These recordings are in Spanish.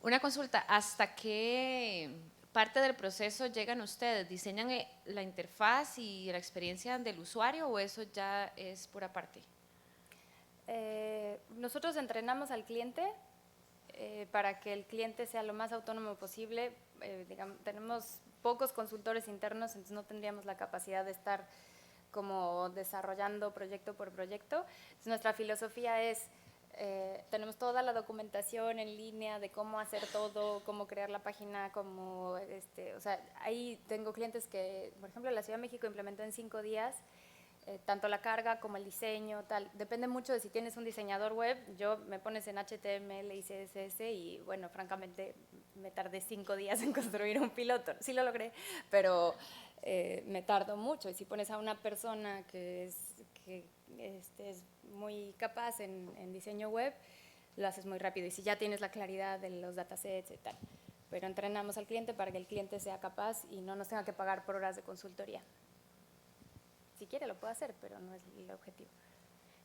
Una consulta, ¿hasta qué parte del proceso llegan ustedes? ¿Diseñan la interfaz y la experiencia del usuario o eso ya es pura parte? Nosotros entrenamos al cliente para que el cliente sea lo más autónomo posible. Digamos, tenemos pocos consultores internos, entonces no tendríamos la capacidad de estar como desarrollando proyecto por proyecto. Entonces, nuestra filosofía es, tenemos toda la documentación en línea de cómo hacer todo, cómo crear la página, cómo, o sea, ahí tengo clientes que, por ejemplo, la Ciudad de México implementó en 5 días tanto la carga como el diseño, tal. Depende mucho de si tienes un diseñador web. Yo me pones en HTML y CSS y, bueno, francamente, me tardé 5 días en construir un piloto. Sí lo logré, pero me tardo mucho. Y si pones a una persona que es muy capaz en diseño web, lo haces muy rápido. Y si ya tienes la claridad de los datasets y tal. Pero entrenamos al cliente para que el cliente sea capaz y no nos tenga que pagar por horas de consultoría. Si quiere lo puede hacer, pero no es el objetivo.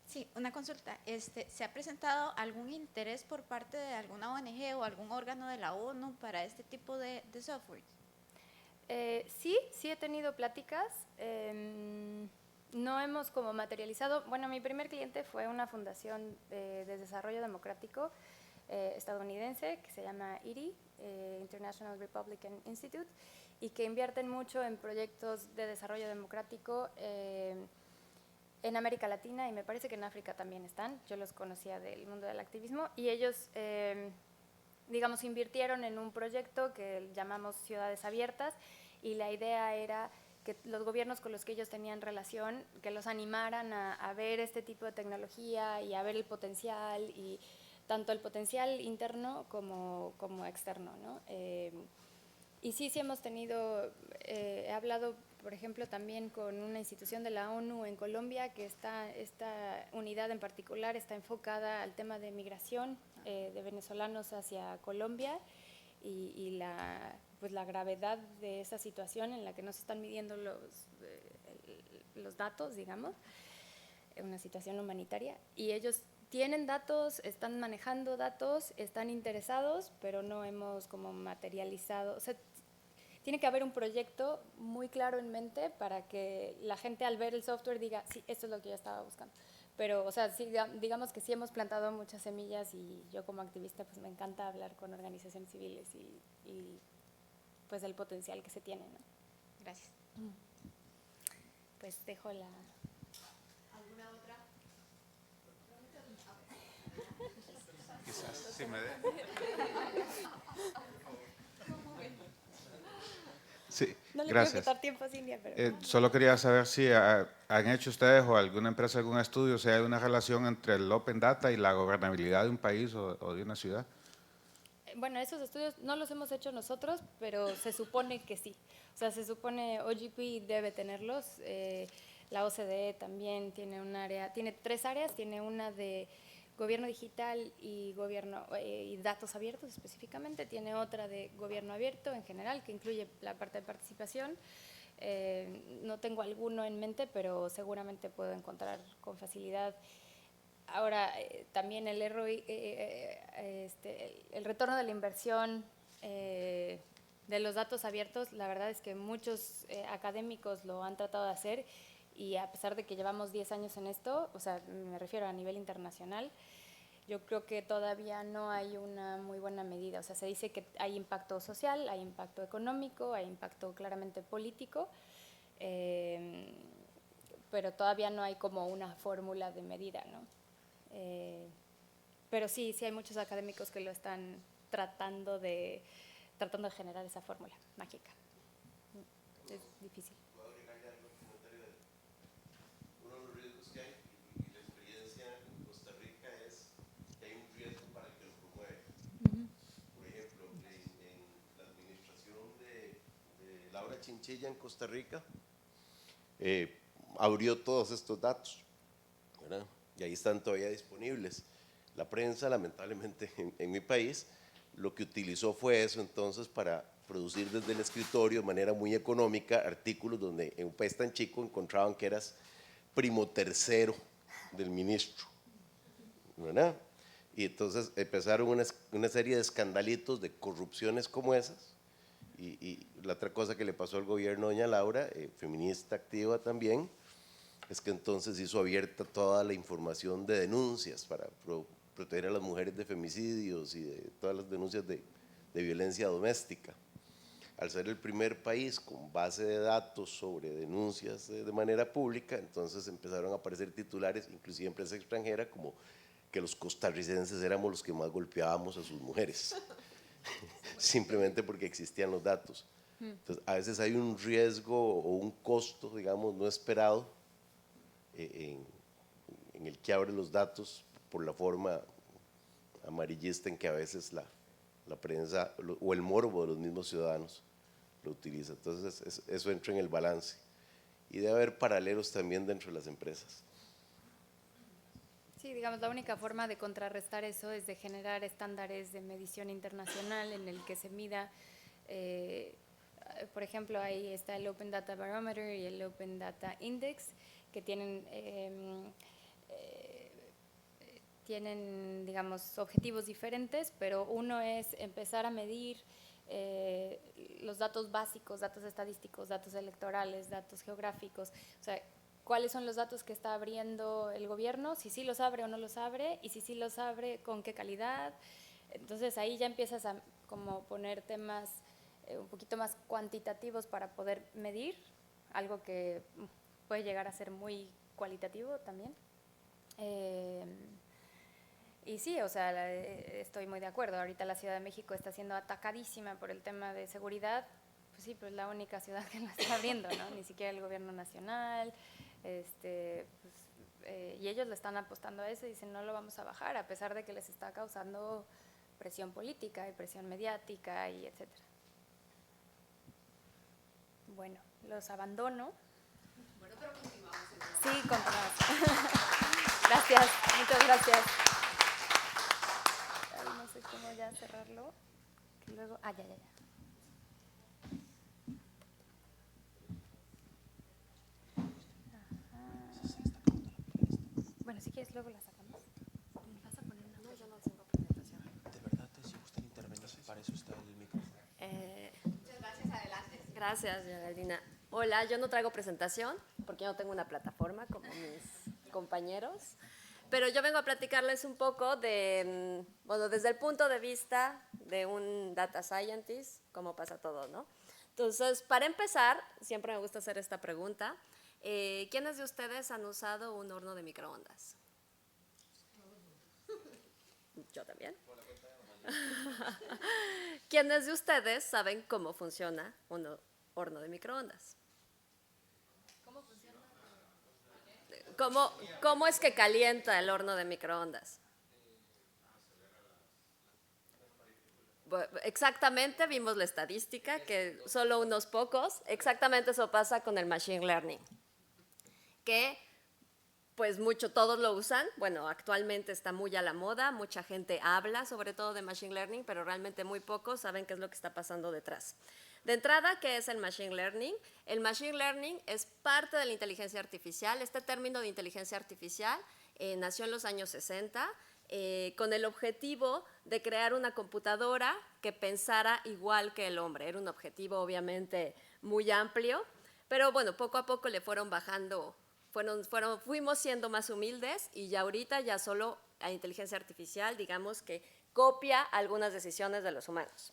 Sí, una consulta. ¿Se ha presentado algún interés por parte de alguna ONG o algún órgano de la ONU para este tipo de software? Sí he tenido pláticas. No hemos como materializado. Bueno, mi primer cliente fue una fundación de desarrollo democrático estadounidense que se llama IRI, International Republican Institute, y que invierten mucho en proyectos de desarrollo democrático en América Latina y me parece que en África también están. Yo los conocía del mundo del activismo y ellos, digamos, invirtieron en un proyecto que llamamos Ciudades Abiertas y la idea era que los gobiernos con los que ellos tenían relación, que los animaran a ver este tipo de tecnología y a ver el potencial, y tanto el potencial interno como externo, ¿no? Y sí hemos tenido, he hablado, por ejemplo, también con una institución de la ONU en Colombia que esta unidad en particular está enfocada al tema de migración de venezolanos hacia Colombia y pues la gravedad de esa situación en la que no se están midiendo los datos, digamos, una situación humanitaria, y ellos tienen datos, están manejando datos, están interesados, pero no hemos como materializado. O sea, tiene que haber un proyecto muy claro en mente para que la gente al ver el software diga, sí, esto es lo que yo estaba buscando. Pero, o sea, sí, digamos que sí hemos plantado muchas semillas y yo como activista pues me encanta hablar con organizaciones civiles y pues el potencial que se tiene, ¿no? Gracias. Pues dejo la... ¿Alguna otra? Quizás, si me de... Sí, No le quiero gracias. quitar tiempo a Cintia, pero... Solo quería saber si han hecho ustedes o alguna empresa algún estudio, si hay una relación entre el Open Data y la gobernabilidad de un país o de una ciudad. Bueno, esos estudios no los hemos hecho nosotros, pero se supone que sí. O sea, se supone OGP debe tenerlos. La OCDE también tiene un área, tiene 3 áreas, tiene una de gobierno digital y gobierno y datos abiertos específicamente, tiene otra de gobierno abierto en general que incluye la parte de participación. No tengo alguno en mente, pero seguramente puedo encontrar con facilidad. Ahora, también el ROI, el retorno de la inversión de los datos abiertos, la verdad es que muchos académicos lo han tratado de hacer y a pesar de que llevamos 10 años en esto, o sea, me refiero a nivel internacional, yo creo que todavía no hay una muy buena medida. O sea, se dice que hay impacto social, hay impacto económico, hay impacto claramente político, pero todavía no hay como una fórmula de medida, ¿no? Pero sí hay muchos académicos que lo están tratando de generar esa fórmula mágica. Es difícil. ¿Puedo agregarle algo al comentario de uno de los riesgos que hay y la experiencia en Costa Rica es que hay un riesgo para el que lo promueve? Por ejemplo, en la administración de Laura Chinchilla en Costa Rica, abrió todos estos datos, ¿verdad? Y ahí están todavía disponibles. La prensa, lamentablemente, en mi país, lo que utilizó fue eso entonces para producir desde el escritorio de manera muy económica artículos donde en un país tan chico encontraban que eras primo tercero del ministro, ¿verdad? Y entonces empezaron una serie de escandalitos, de corrupciones como esas. Y la otra cosa que le pasó al gobierno de doña Laura, feminista activa también, es que entonces hizo abierta toda la información de denuncias para proteger a las mujeres de femicidios y de todas las denuncias de violencia doméstica. Al ser el primer país con base de datos sobre denuncias de manera pública, entonces empezaron a aparecer titulares, inclusive en prensa extranjera, como que los costarricenses éramos los que más golpeábamos a sus mujeres, simplemente porque existían los datos. Entonces, a veces hay un riesgo o un costo, digamos, no esperado en el que abre los datos por la forma amarillista en que a veces la prensa o el morbo de los mismos ciudadanos lo utiliza. Entonces eso entra en el balance. Y debe haber paralelos también dentro de las empresas. Sí, digamos, la única forma de contrarrestar eso es de generar estándares de medición internacional en el que se mida, por ejemplo, ahí está el Open Data Barometer y el Open Data Index, que tienen, digamos, objetivos diferentes, pero uno es empezar a medir los datos básicos, datos estadísticos, datos electorales, datos geográficos, o sea, cuáles son los datos que está abriendo el gobierno, si sí los abre o no los abre, y si sí los abre, con qué calidad. Entonces ahí ya empiezas a como poner temas un poquito más cuantitativos para poder medir, algo que puede llegar a ser muy cualitativo también. Y sí, o sea, estoy muy de acuerdo. Ahorita la Ciudad de México está siendo atacadísima por el tema de seguridad. Pues sí, pero es la única ciudad que lo está abriendo, ¿no? Ni siquiera el gobierno nacional. Y ellos le están apostando a eso y dicen no lo vamos a bajar, a pesar de que les está causando presión política y presión mediática y etcétera. Bueno, los abandono. Bueno, pero continuamos. Sí, continuamos. Gracias, muchas gracias. Ay, no sé cómo ya cerrarlo. Que luego, ya. Bueno, si quieres luego la sacamos. ¿Vas a poner una? No, yo no tengo presentación. De verdad, si gustan intervenir, para eso está el micrófono. Muchas gracias, adelante. Gracias, Geraldina. Hola, yo no traigo presentación porque yo no tengo una plataforma como mis compañeros, pero yo vengo a platicarles un poco de, bueno, desde el punto de vista de un data scientist, cómo pasa todo, ¿no? Entonces, para empezar, siempre me gusta hacer esta pregunta. ¿Quiénes de ustedes han usado un horno de microondas? Yo también. ¿Quiénes de ustedes saben cómo funciona un horno de microondas? ¿Cómo funciona? ¿Cómo es que calienta el horno de microondas? Exactamente, vimos la estadística, que solo unos pocos, exactamente eso pasa con el machine learning, que pues todos lo usan, bueno, actualmente está muy a la moda, mucha gente habla sobre todo de machine learning, pero realmente muy pocos saben qué es lo que está pasando detrás. De entrada, ¿qué es el machine learning? El machine learning es parte de la inteligencia artificial. Este término de inteligencia artificial nació en los años 60, con el objetivo de crear una computadora que pensara igual que el hombre. Era un objetivo obviamente muy amplio, pero bueno, poco a poco le fueron bajando, fuimos siendo más humildes y ya ahorita ya solo la inteligencia artificial, digamos que copia algunas decisiones de los humanos.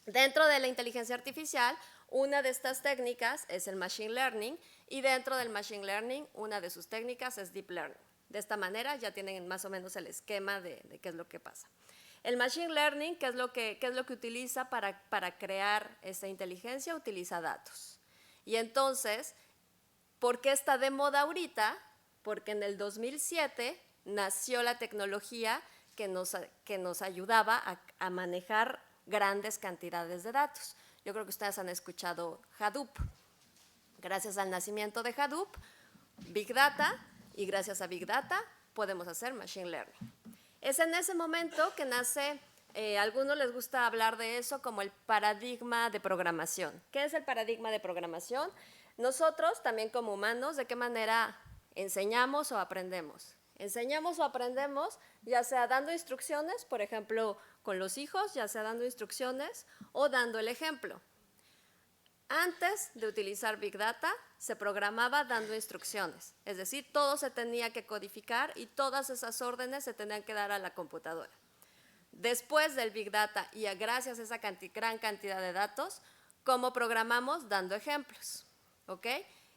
Dentro de la inteligencia artificial, una de estas técnicas es el machine learning y dentro del machine learning, una de sus técnicas es deep learning. De esta manera ya tienen más o menos el esquema de qué es lo que pasa. El machine learning, ¿qué es lo que utiliza para crear esta inteligencia? Utiliza datos. Y entonces, ¿por qué está de moda ahorita? Porque en el 2007 nació la tecnología que nos ayudaba a manejar grandes cantidades de datos. Yo creo que ustedes han escuchado Hadoop. Gracias al nacimiento de Hadoop, Big Data, y gracias a Big Data podemos hacer Machine Learning. Es en ese momento que nace, a algunos les gusta hablar de eso como el paradigma de programación. ¿Qué es el paradigma de programación? Nosotros, también como humanos, ¿de qué manera enseñamos o aprendemos? Enseñamos o aprendemos, ya sea dando instrucciones, por ejemplo, con los hijos, ya sea dando instrucciones o dando el ejemplo. Antes de utilizar Big Data, se programaba dando instrucciones, es decir, todo se tenía que codificar y todas esas órdenes se tenían que dar a la computadora. Después del Big Data y gracias a esa gran cantidad de datos, ¿cómo programamos? Dando ejemplos, ¿ok?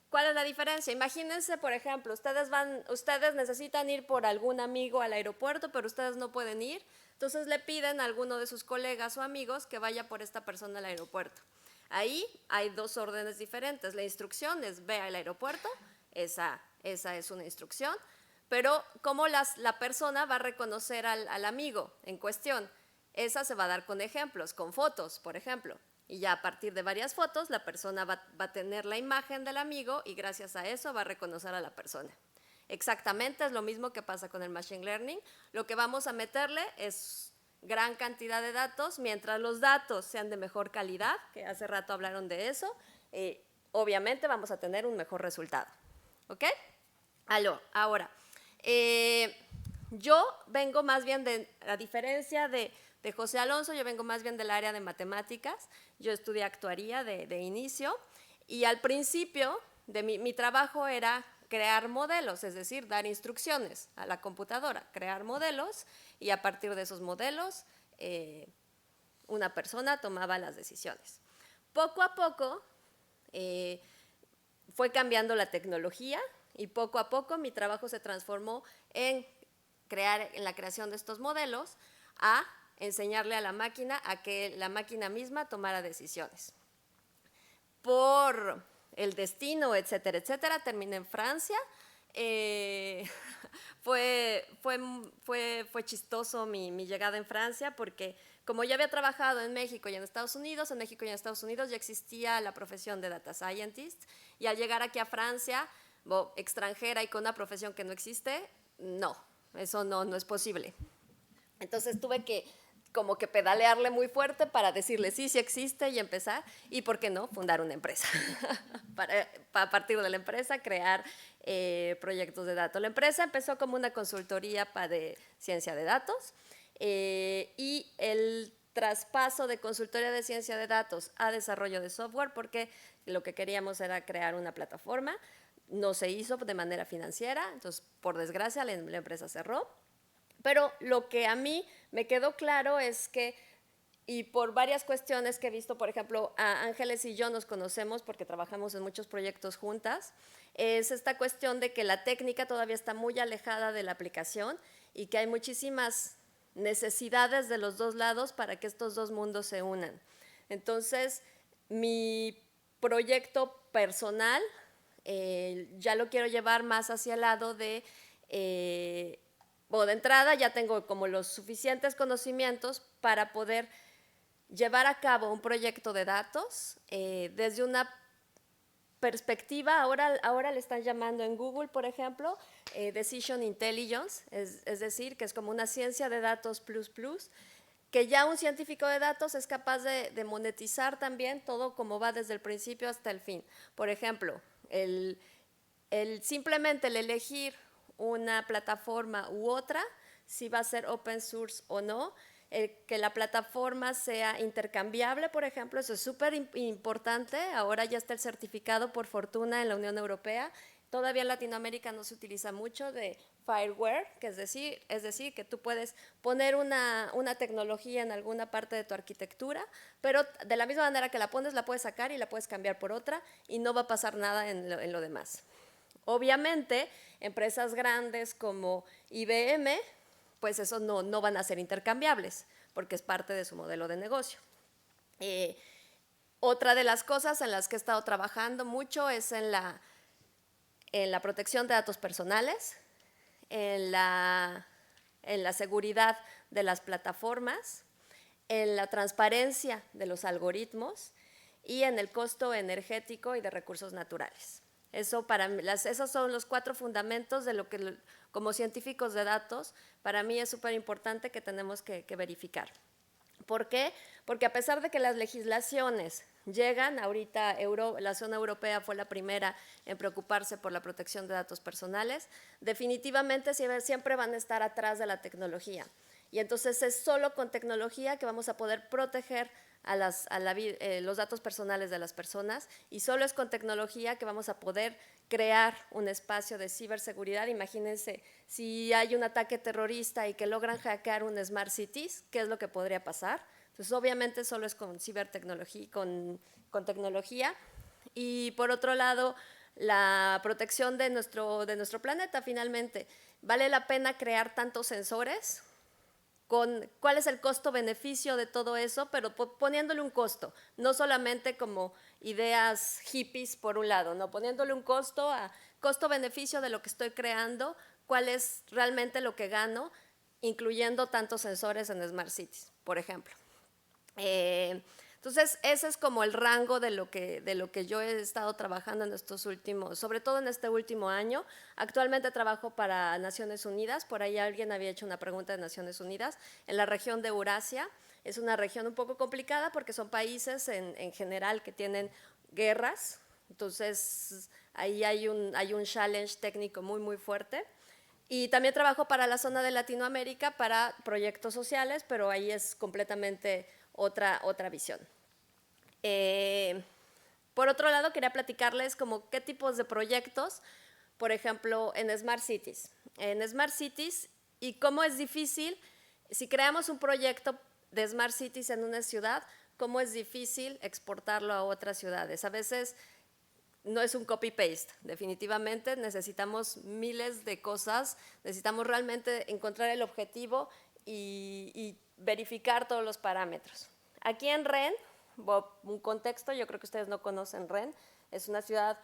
¿Cuál es la diferencia? Imagínense, por ejemplo, ustedes necesitan ir por algún amigo al aeropuerto, pero ustedes no pueden ir, entonces le piden a alguno de sus colegas o amigos que vaya por esta persona al aeropuerto. Ahí hay dos órdenes diferentes. La instrucción es ve al aeropuerto, esa es una instrucción, pero cómo la persona va a reconocer al amigo en cuestión, esa se va a dar con ejemplos, con fotos, por ejemplo. Y ya a partir de varias fotos, la persona va a tener la imagen del amigo y gracias a eso va a reconocer a la persona. Exactamente es lo mismo que pasa con el Machine Learning. Lo que vamos a meterle es gran cantidad de datos, mientras los datos sean de mejor calidad, que hace rato hablaron de eso, obviamente vamos a tener un mejor resultado. ¿Ok? Ahora, yo vengo más bien a diferencia de José Alonso, yo vengo más bien del área de matemáticas, yo estudié actuaría de inicio y al principio de mi trabajo era crear modelos, es decir, dar instrucciones a la computadora, crear modelos y a partir de esos modelos una persona tomaba las decisiones. Poco a poco fue cambiando la tecnología y poco a poco mi trabajo se transformó en la creación de estos modelos a enseñarle a la máquina a que la máquina misma tomara decisiones. Por el destino, etcétera, etcétera, terminé en Francia. Fue chistoso mi llegada en Francia porque como ya había trabajado en México y en Estados Unidos, ya existía la profesión de Data Scientist y al llegar aquí a Francia, extranjera y con una profesión que no existe, no, eso no es posible. Entonces tuve que como que pedalearle muy fuerte para decirle sí existe y empezar, y por qué no, fundar una empresa. A partir de la empresa crear proyectos de datos. La empresa empezó como una consultoría de ciencia de datos y el traspaso de consultoría de ciencia de datos a desarrollo de software, porque lo que queríamos era crear una plataforma, no se hizo de manera financiera, entonces por desgracia la empresa cerró. Pero lo que a mí me quedó claro es que, y por varias cuestiones que he visto, por ejemplo, a Ángeles y yo nos conocemos porque trabajamos en muchos proyectos juntas, es esta cuestión de que la técnica todavía está muy alejada de la aplicación y que hay muchísimas necesidades de los dos lados para que estos dos mundos se unan. Entonces, mi proyecto personal ya lo quiero llevar más hacia el lado de entrada ya tengo como los suficientes conocimientos para poder llevar a cabo un proyecto de datos desde una perspectiva, ahora le están llamando en Google, por ejemplo, Decision Intelligence, es decir, que es como una ciencia de datos plus, que ya un científico de datos es capaz de monetizar también todo como va desde el principio hasta el fin. Por ejemplo, simplemente el elegir una plataforma u otra, si va a ser open source o no, que la plataforma sea intercambiable, por ejemplo, eso es súper importante. Ahora ya está el certificado, por fortuna, en la Unión Europea. Todavía en Latinoamérica no se utiliza mucho de fireware, que es decir, que tú puedes poner una tecnología en alguna parte de tu arquitectura, pero de la misma manera que la pones, la puedes sacar y la puedes cambiar por otra y no va a pasar nada en lo demás. Obviamente, empresas grandes como IBM, pues eso no van a ser intercambiables, porque es parte de su modelo de negocio. Otra de las cosas en las que he estado trabajando mucho es en la protección de datos personales, en la seguridad de las plataformas, en la transparencia de los algoritmos y en el costo energético y de recursos naturales. Esos son los 4 fundamentos de lo que, como científicos de datos, para mí es súper importante que tenemos que verificar. ¿Por qué? Porque a pesar de que las legislaciones llegan, ahorita la zona europea fue la primera en preocuparse por la protección de datos personales, definitivamente siempre van a estar atrás de la tecnología. Y entonces es solo con tecnología que vamos a poder proteger los datos personales de las personas, y solo es con tecnología que vamos a poder crear un espacio de ciberseguridad. Imagínense, si hay un ataque terrorista y que logran hackear un Smart Cities, ¿qué es lo que podría pasar? Entonces, obviamente, solo es con cibertecnología, con tecnología. Y por otro lado, la protección de nuestro planeta, finalmente. ¿Vale la pena crear tantos sensores? ¿Cuál es el costo-beneficio de todo eso? Pero poniéndole un costo, no solamente como ideas hippies por un lado, no, poniéndole un costo-beneficio de lo que estoy creando, cuál es realmente lo que gano, incluyendo tantos sensores en Smart Cities, por ejemplo. Entonces, ese es como el rango de lo que yo he estado trabajando en estos últimos, sobre todo en este último año. Actualmente trabajo para Naciones Unidas, por ahí alguien había hecho una pregunta de Naciones Unidas, en la región de Eurasia. Es una región un poco complicada porque son países en general que tienen guerras, entonces ahí hay un challenge técnico muy, muy fuerte. Y también trabajo para la zona de Latinoamérica para proyectos sociales, pero ahí es completamente otra visión. Por otro lado, quería platicarles como qué tipos de proyectos, por ejemplo, en Smart Cities. En Smart Cities, y cómo es difícil, si creamos un proyecto de Smart Cities en una ciudad, cómo es difícil exportarlo a otras ciudades. A veces no es un copy-paste, definitivamente necesitamos miles de cosas, necesitamos realmente encontrar el objetivo y verificar todos los parámetros. Aquí en Rennes, un contexto, yo creo que ustedes no conocen Rennes, es una ciudad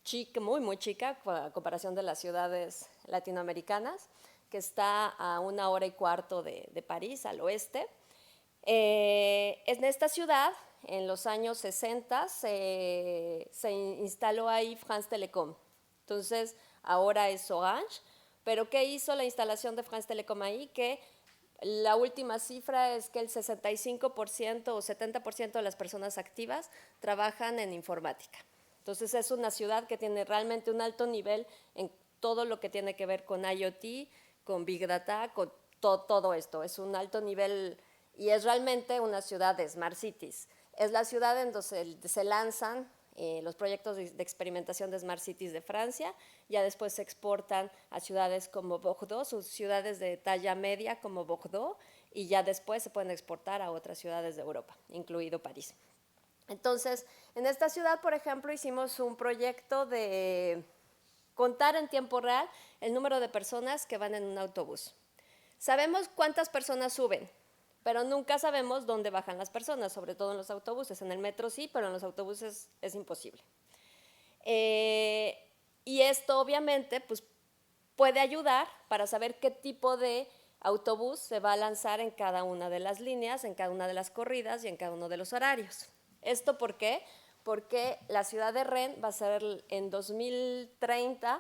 chica, muy, muy chica, a comparación de las ciudades latinoamericanas, que está a 1 hora y cuarto de París, al oeste. En esta ciudad, en los años 60, se instaló ahí France Telecom. Entonces, ahora es Orange. Pero ¿qué hizo la instalación de France Telecom ahí? Que la última cifra es que el 65% o 70% de las personas activas trabajan en informática. Entonces, es una ciudad que tiene realmente un alto nivel en todo lo que tiene que ver con IoT, con Big Data, con todo esto. Es un alto nivel y es realmente una ciudad de Smart Cities. Es la ciudad en donde se lanzan los proyectos de experimentación de Smart Cities de Francia, ya después se exportan a ciudades como Bordeaux, sus ciudades de talla media como Bordeaux, y ya después se pueden exportar a otras ciudades de Europa, incluido París. Entonces, en esta ciudad, por ejemplo, hicimos un proyecto de contar en tiempo real el número de personas que van en un autobús. Sabemos cuántas personas suben, pero nunca sabemos dónde bajan las personas, sobre todo en los autobuses. En el metro sí, pero en los autobuses es imposible. Y esto obviamente pues, puede ayudar para saber qué tipo de autobús se va a lanzar en cada una de las líneas, en cada una de las corridas y en cada uno de los horarios. ¿Esto por qué? Porque la ciudad de Rennes va a ser en 2030,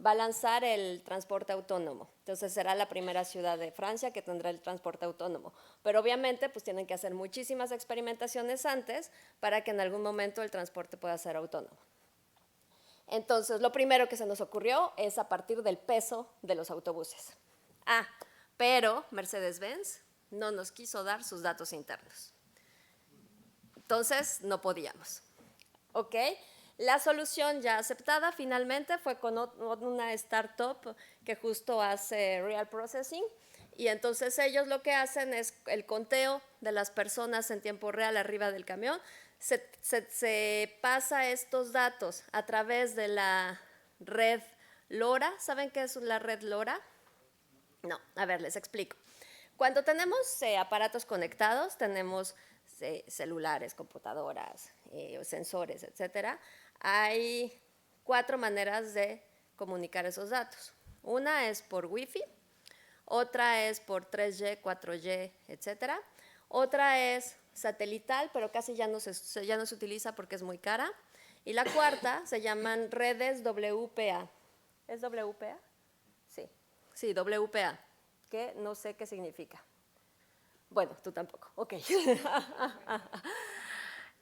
va a lanzar el transporte autónomo. Entonces será la primera ciudad de Francia que tendrá el transporte autónomo. Pero obviamente pues tienen que hacer muchísimas experimentaciones antes para que en algún momento el transporte pueda ser autónomo. Entonces lo primero que se nos ocurrió es a partir del peso de los autobuses. Pero Mercedes-Benz no nos quiso dar sus datos internos. Entonces no podíamos. ¿Ok? La solución ya aceptada finalmente fue con una startup que justo hace real processing, y entonces ellos lo que hacen es el conteo de las personas en tiempo real arriba del camión. Se pasa estos datos a través de la red LoRa. ¿Saben qué es la red LoRa? No, a ver, les explico. Cuando tenemos aparatos conectados, tenemos celulares, computadoras, sensores, etcétera. Hay 4 maneras de comunicar esos datos. Una es por Wi-Fi, otra es por 3G, 4G, etcétera. Otra es satelital, pero casi ya no se utiliza porque es muy cara. Y la cuarta se llaman redes WPA. ¿Es WPA? Sí, WPA, que no sé qué significa. Bueno, tú tampoco, ok.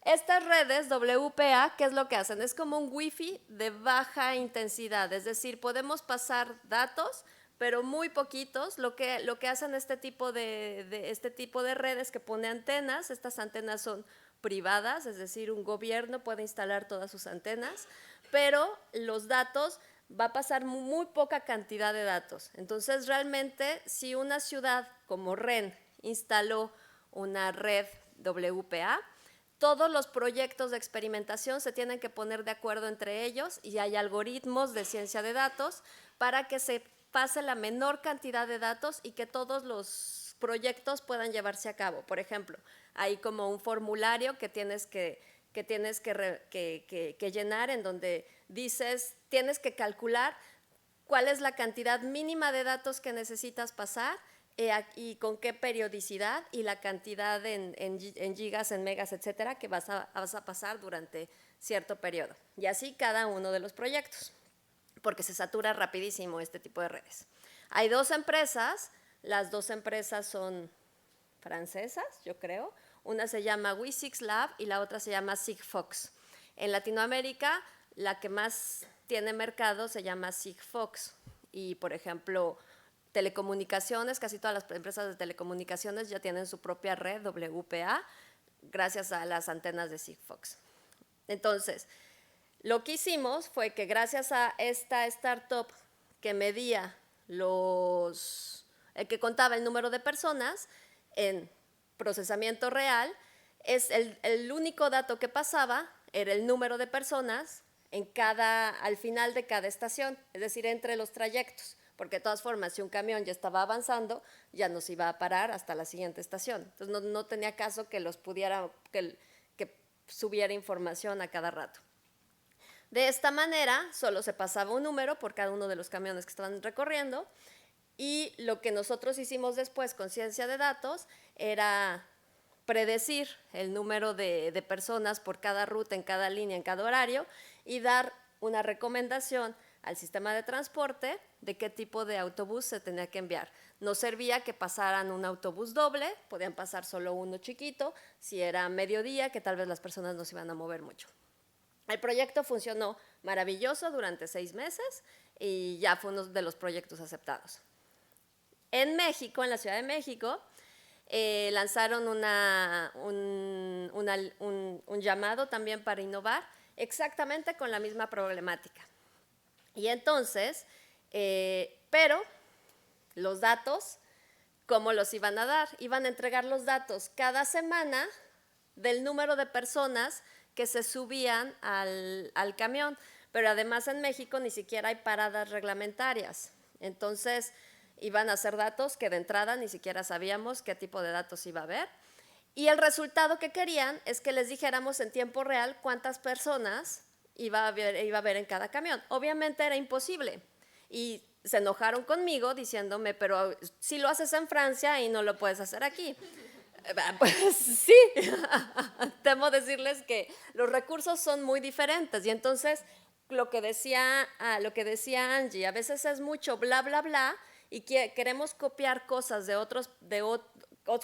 Estas redes WPA, ¿qué es lo que hacen? Es como un wifi de baja intensidad, es decir, podemos pasar datos, pero muy poquitos. Lo que hacen este tipo de redes que pone antenas, estas antenas son privadas, es decir, un gobierno puede instalar todas sus antenas, pero los datos va a pasar muy poca cantidad de datos. Entonces, realmente, si una ciudad como REN instaló una red WPA, todos los proyectos de experimentación se tienen que poner de acuerdo entre ellos y hay algoritmos de ciencia de datos para que se pase la menor cantidad de datos y que todos los proyectos puedan llevarse a cabo. Por ejemplo, hay como un formulario que tienes que llenar en donde dices, tienes que calcular cuál es la cantidad mínima de datos que necesitas pasar y con qué periodicidad y la cantidad en gigas, en megas, etcétera, que vas a pasar durante cierto periodo. Y así cada uno de los proyectos, porque se satura rapidísimo este tipo de redes. Hay 2 empresas, las 2 empresas son francesas, yo creo. Una se llama Wi6 Lab y la otra se llama Sigfox. En Latinoamérica, la que más tiene mercado se llama Sigfox. Y, por ejemplo, telecomunicaciones, casi todas las empresas de telecomunicaciones ya tienen su propia red WPA gracias a las antenas de Sigfox. Entonces, lo que hicimos fue que gracias a esta startup que medía que contaba el número de personas en procesamiento real, el único dato que pasaba era el número de personas al final de cada estación, es decir, entre los trayectos, porque de todas formas, si un camión ya estaba avanzando, ya nos iba a parar hasta la siguiente estación. Entonces, no tenía caso que que subiera información a cada rato. De esta manera, solo se pasaba un número por cada uno de los camiones que estaban recorriendo y lo que nosotros hicimos después con ciencia de datos era predecir el número de personas por cada ruta, en cada línea, en cada horario y dar una recomendación al sistema de transporte de qué tipo de autobús se tenía que enviar. No servía que pasaran un autobús doble, podían pasar solo uno chiquito, si era mediodía, que tal vez las personas no se iban a mover mucho. El proyecto funcionó maravilloso durante 6 meses y ya fue uno de los proyectos aceptados. En México, en la Ciudad de México, lanzaron un llamado también para innovar, exactamente con la misma problemática. Y entonces, pero los datos, ¿cómo los iban a dar? Iban a entregar los datos cada semana del número de personas que se subían al camión, pero además en México ni siquiera hay paradas reglamentarias. Entonces, iban a ser datos que de entrada ni siquiera sabíamos qué tipo de datos iba a haber. Y el resultado que querían es que les dijéramos en tiempo real cuántas personas iba a haber en cada camión. Obviamente era imposible. Y se enojaron conmigo diciéndome, pero si lo haces en Francia y no lo puedes hacer aquí. Pues sí, temo decirles que los recursos son muy diferentes y entonces lo que decía Angie, a veces es mucho bla, bla, bla y queremos copiar cosas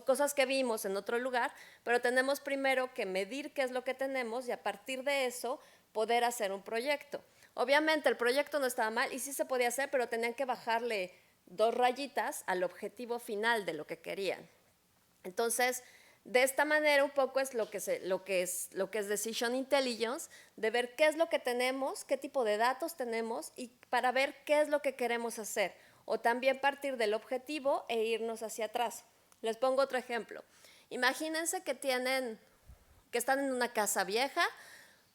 cosas que vimos en otro lugar, pero tenemos primero que medir qué es lo que tenemos y a partir de eso poder hacer un proyecto. Obviamente el proyecto no estaba mal y sí se podía hacer, pero tenían que bajarle 2 rayitas al objetivo final de lo que querían. Entonces, de esta manera un poco es lo que es Decision Intelligence, de ver qué es lo que tenemos, qué tipo de datos tenemos y para ver qué es lo que queremos hacer. O también partir del objetivo e irnos hacia atrás. Les pongo otro ejemplo. Imagínense que están en una casa vieja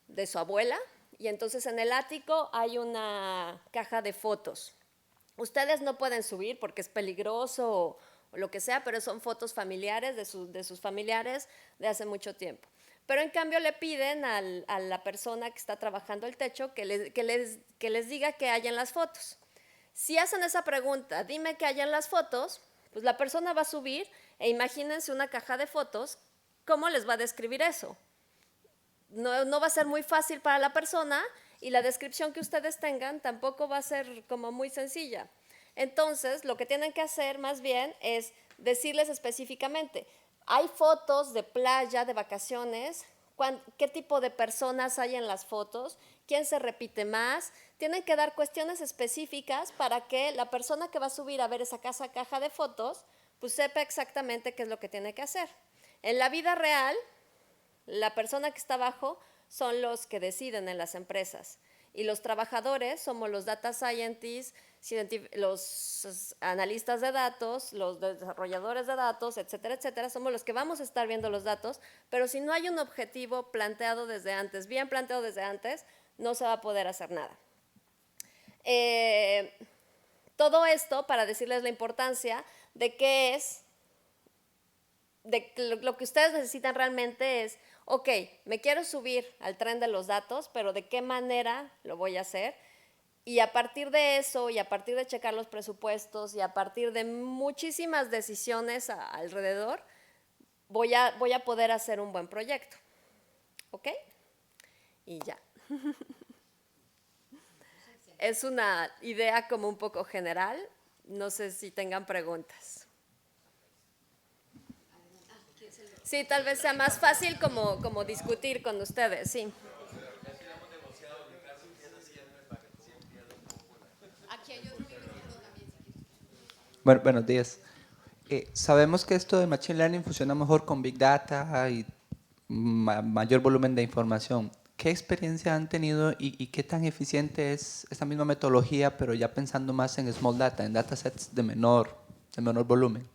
de su abuela y entonces en el ático hay una caja de fotos. Ustedes no pueden subir porque es peligroso o lo que sea, pero son fotos familiares de sus familiares de hace mucho tiempo. Pero en cambio le piden a la persona que está trabajando el techo que les diga qué hay en las fotos. Si hacen esa pregunta, dime qué hay en las fotos, pues la persona va a subir e imagínense una caja de fotos, ¿cómo les va a describir eso? No va a ser muy fácil para la persona y la descripción que ustedes tengan tampoco va a ser como muy sencilla. Entonces, lo que tienen que hacer más bien es decirles específicamente, hay fotos de playa, de vacaciones, qué tipo de personas hay en las fotos, quién se repite más. Tienen que dar cuestiones específicas para que la persona que va a subir a ver esa caja de fotos, pues sepa exactamente qué es lo que tiene que hacer. En la vida real, la persona que está abajo son los que deciden en las empresas y los trabajadores somos los data scientists, los analistas de datos, los desarrolladores de datos, etcétera, etcétera. Somos los que vamos a estar viendo los datos, pero si no hay un objetivo planteado desde antes, bien planteado desde antes, no se va a poder hacer nada. Todo esto para decirles la importancia de qué es, de lo que ustedes necesitan realmente es, ok, me quiero subir al tren de los datos, pero ¿de qué manera lo voy a hacer? Y a partir de eso, y a partir de checar los presupuestos, y a partir de muchísimas decisiones alrededor, voy a poder hacer un buen proyecto. ¿Ok? Y ya. Es una idea como un poco general. No sé si tengan preguntas. Sí, tal vez sea más fácil como discutir con ustedes, sí. Bueno, buenos días. Sabemos que esto de Machine Learning funciona mejor con Big Data y mayor volumen de información. ¿Qué experiencia han tenido y qué tan eficiente es esta misma metodología, pero ya pensando más en Small Data, en datasets de menor volumen?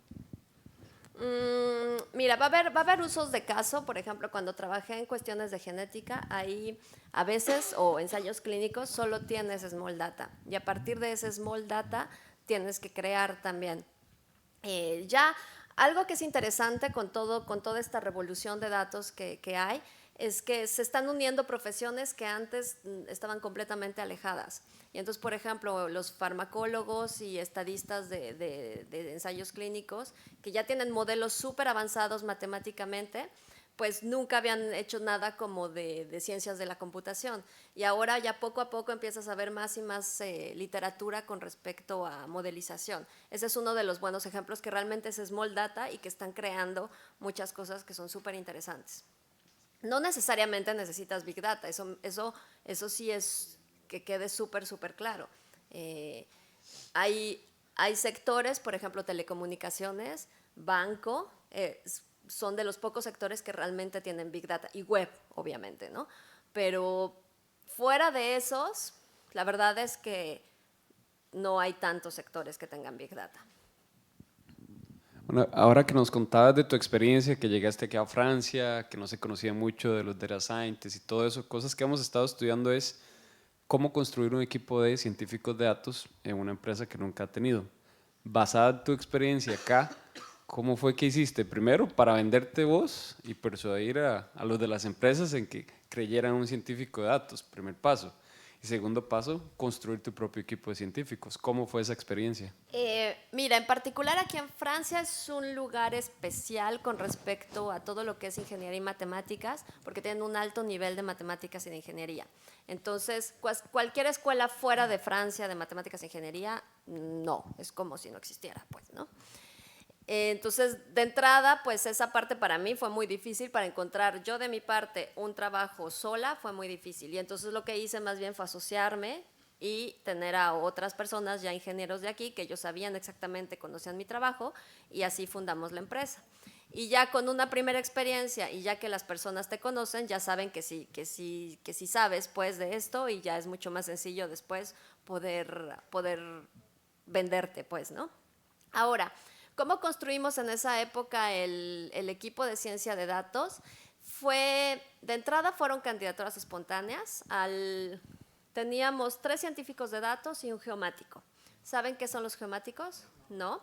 Mira, va a haber usos de caso. Por ejemplo, cuando trabajé en cuestiones de genética, ahí a veces, o ensayos clínicos, solo tienes Small Data. Y a partir de ese Small Data tienes que crear también. Ya algo que es interesante con toda esta revolución de datos que hay, es que se están uniendo profesiones que antes estaban completamente alejadas. Y entonces, por ejemplo, los farmacólogos y estadistas de ensayos clínicos, que ya tienen modelos súper avanzados matemáticamente, pues nunca habían hecho nada como de ciencias de la computación. Y ahora ya poco a poco empiezas a ver más y más literatura con respecto a modelización. Ese es uno de los buenos ejemplos que realmente es Small Data y que están creando muchas cosas que son súper interesantes. No necesariamente necesitas Big Data, eso sí es que quede súper claro. Hay sectores, por ejemplo, telecomunicaciones, banco, son de los pocos sectores que realmente tienen Big Data, y web, obviamente, ¿no? Pero fuera de esos, la verdad es que no hay tantos sectores que tengan Big Data. Bueno, ahora que nos contabas de tu experiencia, que llegaste aquí a Francia, que no se conocía mucho de los data scientists y todo eso, cosas que hemos estado estudiando es cómo construir un equipo de científicos de datos en una empresa que nunca ha tenido. Basada en tu experiencia acá, ¿cómo fue que hiciste? Primero, para venderte vos y persuadir a los de las empresas en que creyeran en un científico de datos, primer paso. Y segundo paso, construir tu propio equipo de científicos. ¿Cómo fue esa experiencia? Mira, en particular aquí en Francia es un lugar especial con respecto a todo lo que es ingeniería y matemáticas, porque tienen un alto nivel de matemáticas y de ingeniería. Entonces, cualquier escuela fuera de Francia de matemáticas e ingeniería, no, es como si no existiera, pues, ¿no? Entonces, de entrada, pues esa parte para mí fue muy difícil. Para encontrar yo de mi parte un trabajo sola fue muy difícil. Y entonces lo que hice más bien fue asociarme y tener a otras personas, ya ingenieros de aquí, que ellos sabían exactamente, conocían mi trabajo, y así fundamos la empresa. Y ya con una primera experiencia, y ya que las personas te conocen, ya saben que sí sabes pues de esto, y ya es mucho más sencillo después poder venderte, pues, ¿no? Ahora, ¿cómo construimos en esa época el equipo de ciencia de datos? De entrada fueron candidaturas espontáneas. Teníamos 3 científicos de datos y un geomático. ¿Saben qué son los geomáticos? No.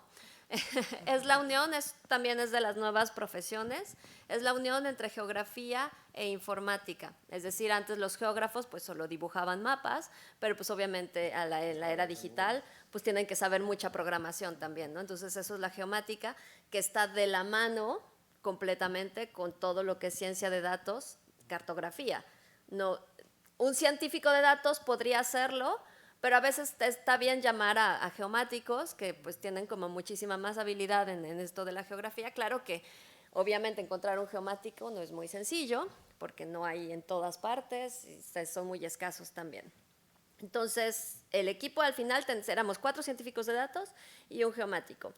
Es la unión, también es de las nuevas profesiones, es la unión entre geografía e informática. Es decir, antes los geógrafos pues solo dibujaban mapas, pero pues obviamente en la era digital pues tienen que saber mucha programación también, ¿no? Entonces eso es la geomática, que está de la mano completamente con todo lo que es ciencia de datos, cartografía. No, un científico de datos podría hacerlo, pero a veces está bien llamar a geomáticos que pues tienen como muchísima más habilidad en esto de la geografía. Claro que obviamente encontrar un geomático no es muy sencillo, porque no hay en todas partes, y son muy escasos también. Entonces, el equipo al final éramos 4 científicos de datos y un geomático.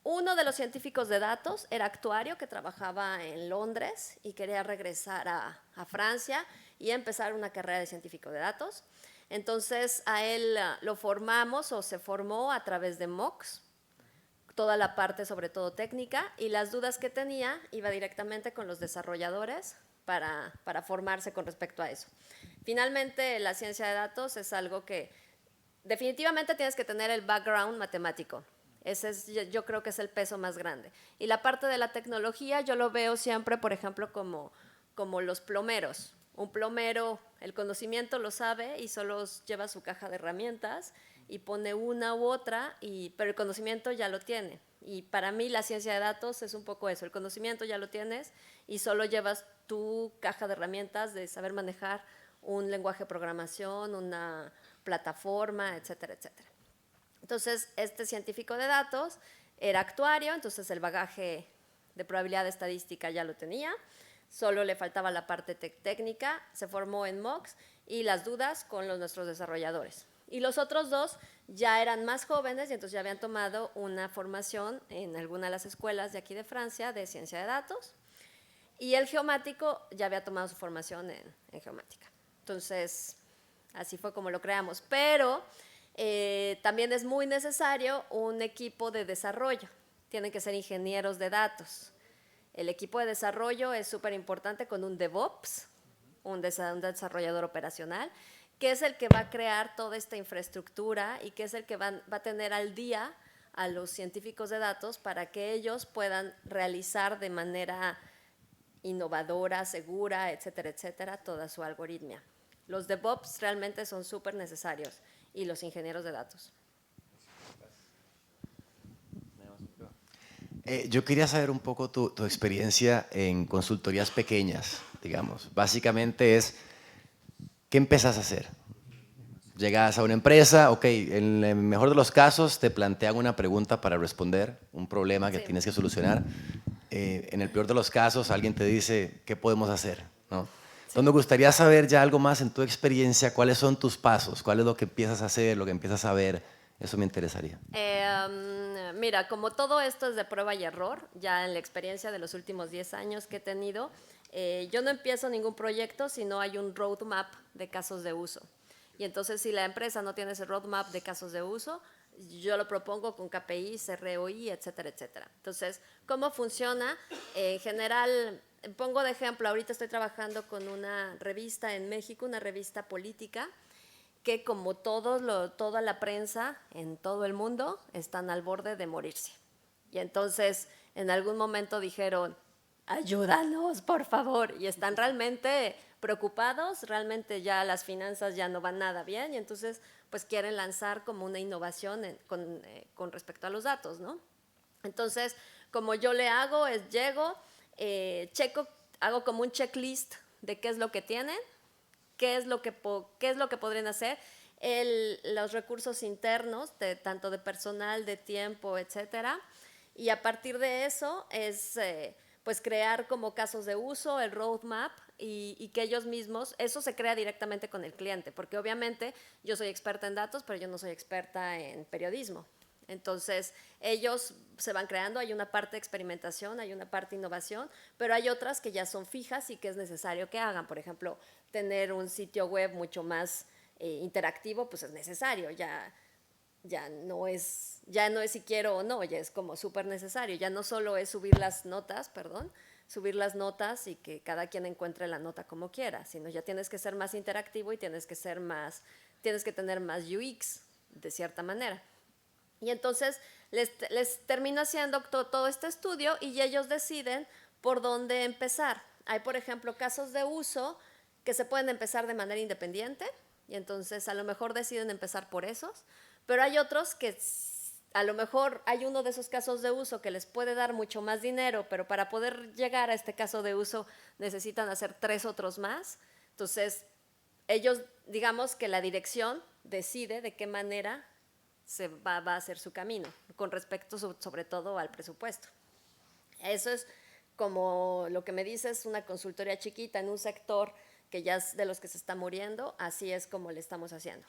Uno de los científicos de datos era actuario que trabajaba en Londres y quería regresar a Francia y empezar una carrera de científico de datos. Entonces, a él lo formamos o se formó a través de MOOCs, toda la parte sobre todo técnica, y las dudas que tenía iba directamente con los desarrolladores para formarse con respecto a eso. Finalmente, la ciencia de datos es algo que definitivamente tienes que tener el background matemático. Ese es, yo creo que es el peso más grande. Y la parte de la tecnología yo lo veo siempre, por ejemplo, como los plomeros. Un plomero, el conocimiento lo sabe y solo lleva su caja de herramientas y pone una u otra, pero el conocimiento ya lo tiene. Y para mí la ciencia de datos es un poco eso, el conocimiento ya lo tienes y solo llevas tu caja de herramientas de saber manejar un lenguaje de programación, una plataforma, etcétera, etcétera. Entonces, este científico de datos era actuario, entonces el bagaje de probabilidad estadística ya lo tenía, solo le faltaba la parte técnica, se formó en MOOCs y las dudas con nuestros desarrolladores. Y los otros 2 ya eran más jóvenes y entonces ya habían tomado una formación en alguna de las escuelas de aquí de Francia de ciencia de datos, y el geomático ya había tomado su formación en geomática. Entonces, así fue como lo creamos. Pero también es muy necesario un equipo de desarrollo. Tienen que ser ingenieros de datos. El equipo de desarrollo es súper importante con un DevOps, un desarrollador operacional, que es el que va a crear toda esta infraestructura y que es el que va a tener al día a los científicos de datos para que ellos puedan realizar de manera innovadora, segura, etcétera, etcétera, toda su algoritmia. Los DevOps realmente son súper necesarios y los ingenieros de datos. Yo quería saber un poco tu experiencia en consultorías pequeñas, digamos. Básicamente es, ¿qué empezás a hacer? Llegas a una empresa, ok, en el mejor de los casos te plantean una pregunta para responder, un problema que tienes que solucionar. En el peor de los casos, alguien te dice, ¿qué podemos hacer? ¿No? Entonces me gustaría saber ya algo más en tu experiencia, cuáles son tus pasos, cuál es lo que empiezas a hacer, lo que empiezas a ver, eso me interesaría. Mira, como todo esto es de prueba y error, ya en la experiencia de los últimos 10 años que he tenido, yo no empiezo ningún proyecto si no hay un roadmap de casos de uso. Y entonces si la empresa no tiene ese roadmap de casos de uso, yo lo propongo con KPI, CROI, etcétera, etcétera. Entonces, ¿cómo funciona? En general, pongo de ejemplo, ahorita estoy trabajando con una revista en México, una revista política, que como toda la prensa en todo el mundo están al borde de morirse. Y entonces, en algún momento dijeron, ayúdanos, por favor, y están realmente preocupados, realmente ya las finanzas ya no van nada bien, y entonces pues quieren lanzar como una innovación con respecto a los datos, ¿no? Entonces, como yo le hago es llego, checo, hago como un checklist de qué es lo que tienen, qué es lo que podrían hacer, los recursos internos, tanto de personal, de tiempo, etcétera, y a partir de eso es pues crear como casos de uso, el roadmap, y que ellos mismos, eso se crea directamente con el cliente, porque obviamente yo soy experta en datos, pero yo no soy experta en periodismo. Entonces, ellos se van creando, hay una parte de experimentación, hay una parte de innovación, pero hay otras que ya son fijas y que es necesario que hagan. Por ejemplo, tener un sitio web mucho más interactivo, pues es necesario, ya no es si quiero o no, ya es como súper necesario. Ya no solo es subir las notas y que cada quien encuentre la nota como quiera, sino ya tienes que ser más interactivo y tienes que tener más UX de cierta manera. Y entonces les termino haciendo todo este estudio y ellos deciden por dónde empezar. Hay, por ejemplo, casos de uso que se pueden empezar de manera independiente y entonces a lo mejor deciden empezar por esos, pero hay otros que a lo mejor hay uno de esos casos de uso que les puede dar mucho más dinero, pero para poder llegar a este caso de uso necesitan hacer 3 otros más. Entonces, ellos, digamos que la dirección decide de qué manera se va a hacer su camino, con respecto sobre todo al presupuesto. Eso es como lo que me dices, una consultoría chiquita en un sector que ya es de los que se está muriendo, así es como le estamos haciendo.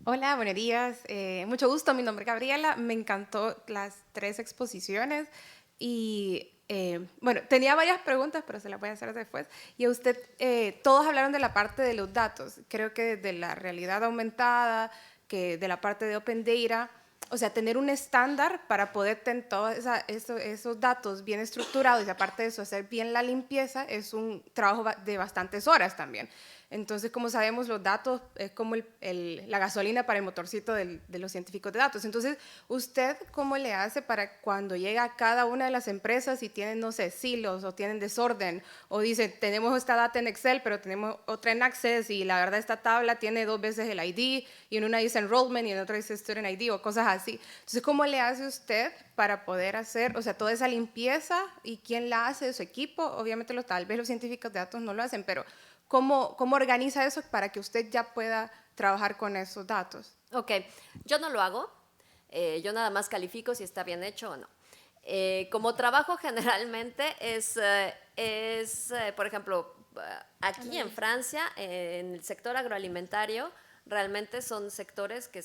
Hola, buenos días. Mucho gusto, mi nombre es Gabriela. Me encantó las 3 exposiciones y bueno, tenía varias preguntas, pero se las voy a hacer después. Y a usted, todos hablaron de la parte de los datos. Creo que de la realidad aumentada, que de la parte de Open Data, o sea, tener un estándar para poder tener todos esos datos bien estructurados y aparte de eso, hacer bien la limpieza, es un trabajo de bastantes horas también. Entonces, como sabemos, los datos es como la gasolina para el motorcito de los científicos de datos. Entonces, ¿usted cómo le hace para cuando llega a cada una de las empresas y tienen, no sé, silos o tienen desorden o dice, tenemos esta data en Excel, pero tenemos otra en Access y la verdad esta tabla tiene 2 veces el ID y en una dice Enrollment y en otra dice Student ID o cosas así? Entonces, ¿cómo le hace usted para poder hacer, o sea, toda esa limpieza y quién la hace de su equipo? Obviamente, tal vez los científicos de datos no lo hacen, pero ¿cómo organiza eso para que usted ya pueda trabajar con esos datos? Ok, yo no lo hago, yo nada más califico si está bien hecho o no. Como trabajo generalmente por ejemplo, aquí en Francia, en el sector agroalimentario, realmente son sectores que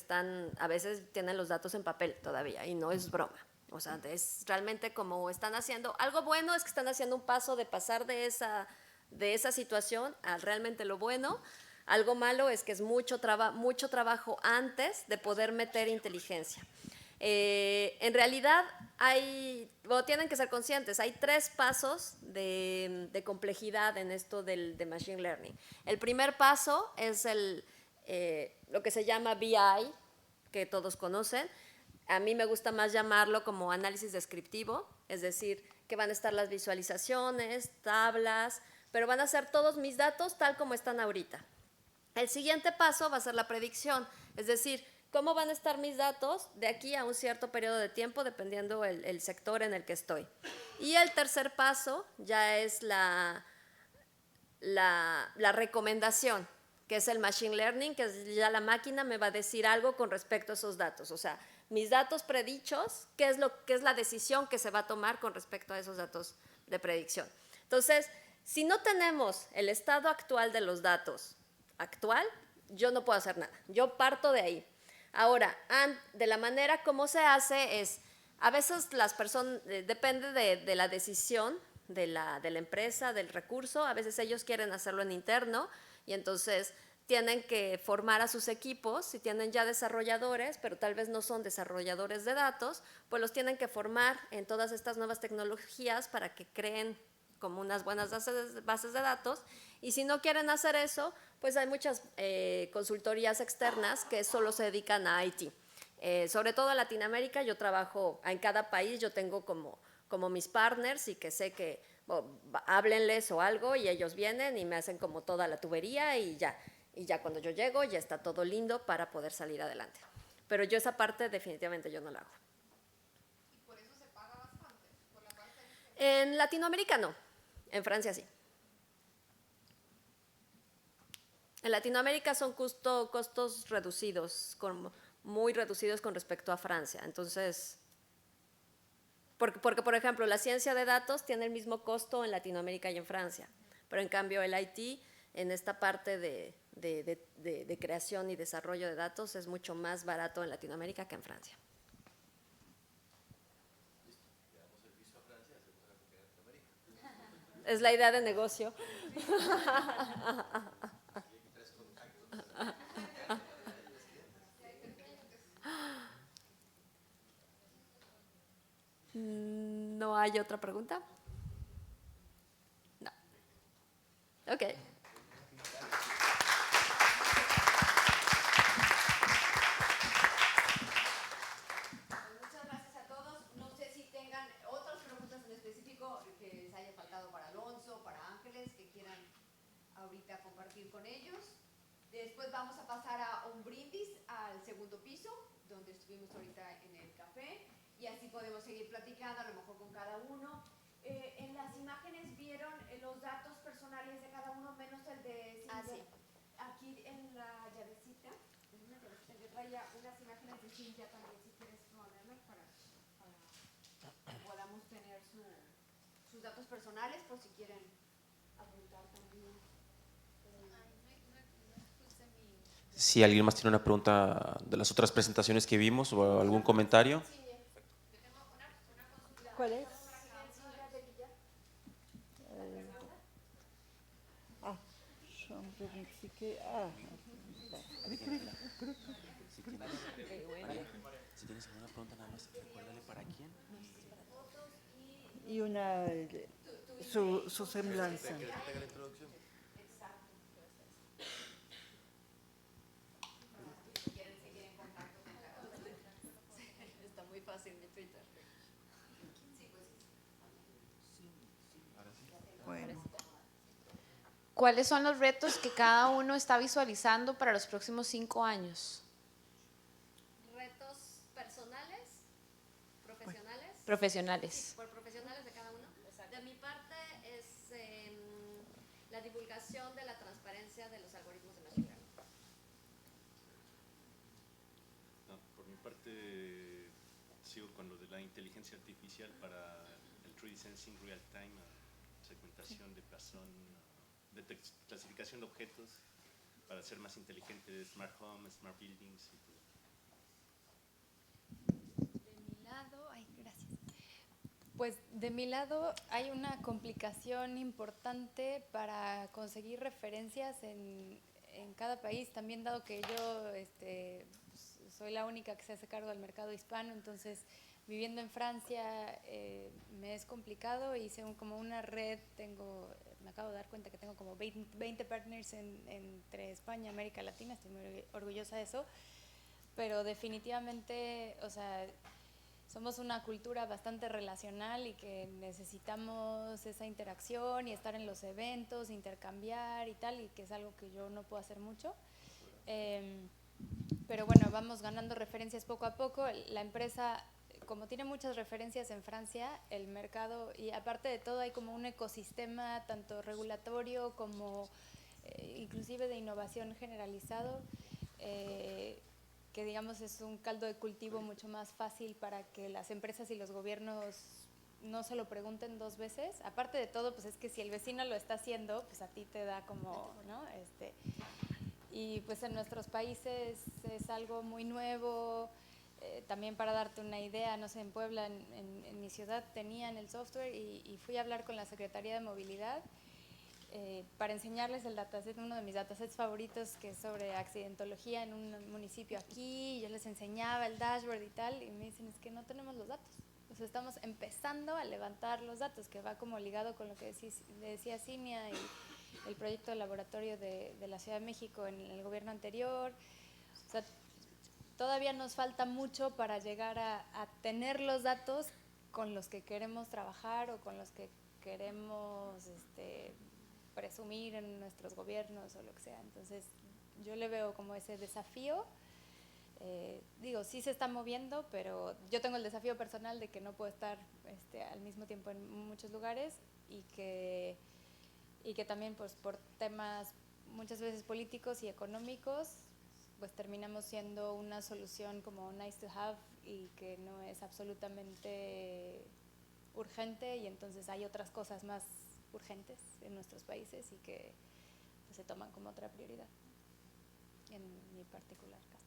a veces tienen los datos en papel todavía y no es broma. O sea, es realmente como están haciendo, algo bueno es que están haciendo un paso de pasar de esa situación a realmente lo bueno. Algo malo es que es mucho trabajo antes de poder meter inteligencia. En realidad tienen que ser conscientes, hay 3 pasos de complejidad en esto de Machine Learning. El primer paso es lo que se llama BI, que todos conocen. A mí me gusta más llamarlo como análisis descriptivo, es decir, que van a estar las visualizaciones, tablas, pero van a ser todos mis datos tal como están ahorita. El siguiente paso va a ser la predicción, es decir, cómo van a estar mis datos de aquí a un cierto periodo de tiempo, dependiendo el sector en el que estoy. Y el tercer paso ya es la recomendación, que es el Machine Learning, que ya la máquina me va a decir algo con respecto a esos datos. O sea, mis datos predichos, qué es la decisión que se va a tomar con respecto a esos datos de predicción. Entonces, si no tenemos el estado actual de los datos actual, yo no puedo hacer nada. Yo parto de ahí. Ahora, de la manera como se hace es, a veces las personas, depende de la decisión de la empresa, del recurso, a veces ellos quieren hacerlo en interno y entonces tienen que formar a sus equipos, si tienen ya desarrolladores, pero tal vez no son desarrolladores de datos, pues los tienen que formar en todas estas nuevas tecnologías para que creen como unas buenas bases de datos, y si no quieren hacer eso, pues hay muchas consultorías externas que solo se dedican a IT. Sobre todo en Latinoamérica, yo trabajo en cada país, yo tengo como mis partners y que sé que háblenles o algo y ellos vienen y me hacen como toda la tubería y ya cuando yo llego ya está todo lindo para poder salir adelante. Pero yo esa parte definitivamente yo no la hago. ¿Y por eso se paga bastante? ¿Por la parte En Latinoamérica no, en Francia sí. En Latinoamérica son costos reducidos, muy reducidos con respecto a Francia. Entonces, porque, por ejemplo, la ciencia de datos tiene el mismo costo en Latinoamérica y en Francia, pero en cambio el IT, en esta parte de creación y desarrollo de datos, es mucho más barato en Latinoamérica que en Francia. Es la idea de negocio. ¿No hay otra pregunta? No. Ok. Muchas gracias a todos. No sé si tengan otras preguntas en específico que les haya faltado para Alonso, para Ángeles, que quieran ahorita compartir con ellos. Después vamos a pasar a un brindis al segundo piso, donde estuvimos ahorita en el café. y así podemos seguir platicando, a lo mejor con cada uno. En las imágenes vieron los datos personales de cada uno, menos el de Cintia. Sí. Aquí en la llavecita, en una llavecita que traía unas imágenes de Cintia también, si quieres ponerlas para que podamos tener sus datos personales, por si quieren apuntar también. Si alguien más tiene una pregunta de las otras presentaciones que vimos o algún comentario. ¿Cuál es? Si tienes alguna pregunta, nada más recuérdale para quién. Y su semblanza. Está muy fácil mi Twitter. Bueno. ¿Cuáles son los retos que cada uno está visualizando para los próximos 5 años? ¿Retos personales? ¿Profesionales? Profesionales. Sí, por profesionales de cada uno. De mi parte es la divulgación de la transparencia de los algoritmos de Machine Learning. Por mi parte, sigo con lo de la inteligencia artificial para el 3D Sensing Real Time, segmentación de personas, de clasificación de objetos para ser más inteligente, Smart Home, Smart Buildings y todo. De mi lado, gracias. Pues de mi lado hay una complicación importante para conseguir referencias en cada país, también dado que yo soy la única que se hace cargo del mercado hispano, entonces viviendo en Francia me es complicado, hice como una red, me acabo de dar cuenta que tengo como 20 partners entre España y América Latina, estoy muy orgullosa de eso, pero definitivamente, o sea, somos una cultura bastante relacional y que necesitamos esa interacción y estar en los eventos, intercambiar y tal, y que es algo que yo no puedo hacer mucho. Pero bueno, vamos ganando referencias poco a poco. La empresa, como tiene muchas referencias en Francia, el mercado, y aparte de todo hay como un ecosistema tanto regulatorio como inclusive de innovación generalizado, que digamos es un caldo de cultivo mucho más fácil para que las empresas y los gobiernos no se lo pregunten 2 veces. Aparte de todo, pues es que si el vecino lo está haciendo, pues a ti te da como, ¿no? Y pues en nuestros países es algo muy nuevo. También para darte una idea, no sé, en Puebla, en mi ciudad, tenían el software y fui a hablar con la Secretaría de Movilidad para enseñarles el dataset, uno de mis datasets favoritos, que es sobre accidentología en un municipio aquí. Yo les enseñaba el dashboard y tal, y me dicen, es que no tenemos los datos. O sea, estamos empezando a levantar los datos, que va como ligado con lo que decía Cinia y el proyecto de laboratorio de la Ciudad de México en el gobierno anterior. O sea, todavía nos falta mucho para llegar a tener los datos con los que queremos trabajar o con los que queremos presumir en nuestros gobiernos o lo que sea. Entonces, yo le veo como ese desafío. Digo, sí se está moviendo, pero yo tengo el desafío personal de que no puedo estar al mismo tiempo en muchos lugares y que también pues por temas muchas veces políticos y económicos pues terminamos siendo una solución como nice to have y que no es absolutamente urgente, y entonces hay otras cosas más urgentes en nuestros países y que pues, se toman como otra prioridad en mi particular caso.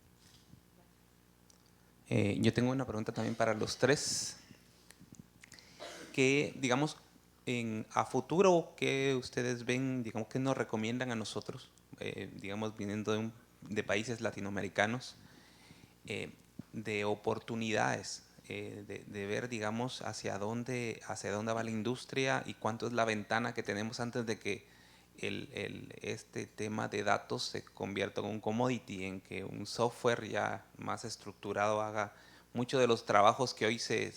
Yo tengo una pregunta también para los tres, que digamos a futuro, ¿qué ustedes ven, digamos, que nos recomiendan a nosotros, digamos, viniendo de países latinoamericanos, de oportunidades, de ver, digamos, hacia dónde va la industria y cuánto es la ventana que tenemos antes de que este tema de datos se convierta en un commodity, en que un software ya más estructurado haga muchos de los trabajos que hoy se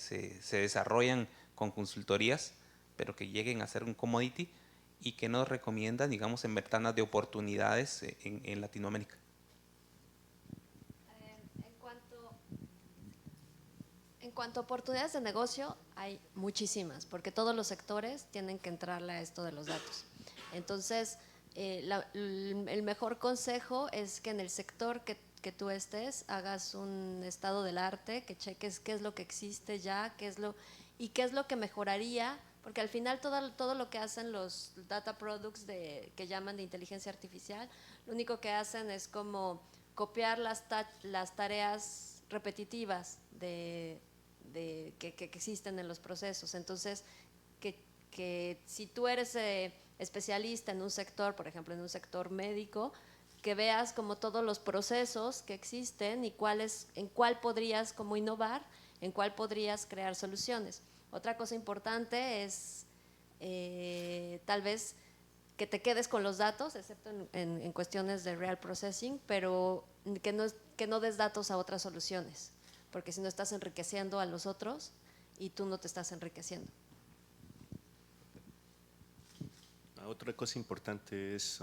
desarrollan con consultorías, pero que lleguen a ser un commodity, y que nos recomiendan, digamos, en ventanas de oportunidades en Latinoamérica. En cuanto a oportunidades de negocio, hay muchísimas, porque todos los sectores tienen que entrarle a esto de los datos. Entonces, el mejor consejo es que en el sector que tú estés, hagas un estado del arte, que cheques qué es lo que existe ya, qué es lo que mejoraría, porque al final todo lo que hacen los data products que llaman de inteligencia artificial, lo único que hacen es como copiar las tareas repetitivas que existen en los procesos. Entonces, que si tú eres especialista en un sector, por ejemplo, en un sector médico, que veas como todos los procesos que existen y en cuál podrías como innovar, en cuál podrías crear soluciones. Otra cosa importante es tal vez que te quedes con los datos, excepto en cuestiones de real processing, pero que no des datos a otras soluciones, porque si no estás enriqueciendo a los otros y tú no te estás enriqueciendo. Otra cosa importante es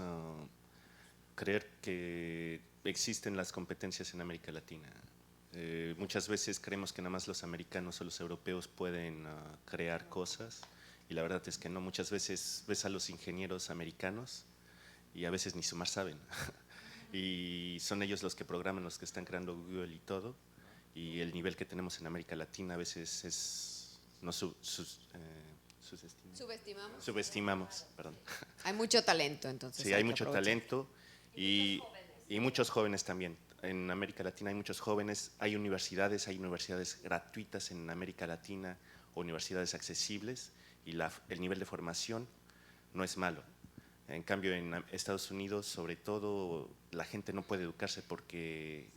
creer que existen las competencias en América Latina. Muchas veces creemos que nada más los americanos o los europeos pueden crear cosas, y la verdad es que no. Muchas veces ves a los ingenieros americanos y a veces ni sumar saben. Y son ellos los que programan, los que están creando Google y todo, y el nivel que tenemos en América Latina a veces es no subestimamos, perdón. Hay mucho talento, entonces. Sí, hay mucho talento y muchos jóvenes también. En América Latina hay muchos jóvenes, hay universidades gratuitas en América Latina, universidades accesibles, y el nivel de formación no es malo. En cambio, en Estados Unidos, sobre todo, la gente no puede educarse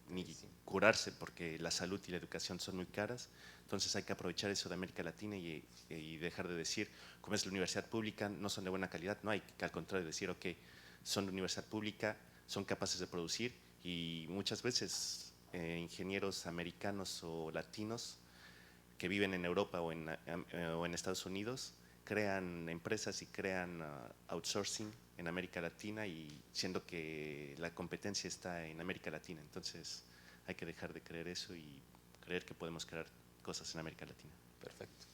ni curarse, porque la salud y la educación son muy caras. Entonces hay que aprovechar eso de América Latina y dejar de decir, como es la universidad pública, no son de buena calidad. No, hay que al contrario decir, ok, son de universidad pública, son capaces de producir, y muchas veces ingenieros americanos o latinos que viven en Europa o en Estados Unidos crean empresas y crean outsourcing en América Latina, y siendo que la competencia está en América Latina. Entonces hay que dejar de creer eso y creer que podemos crear cosas en América Latina. Perfecto.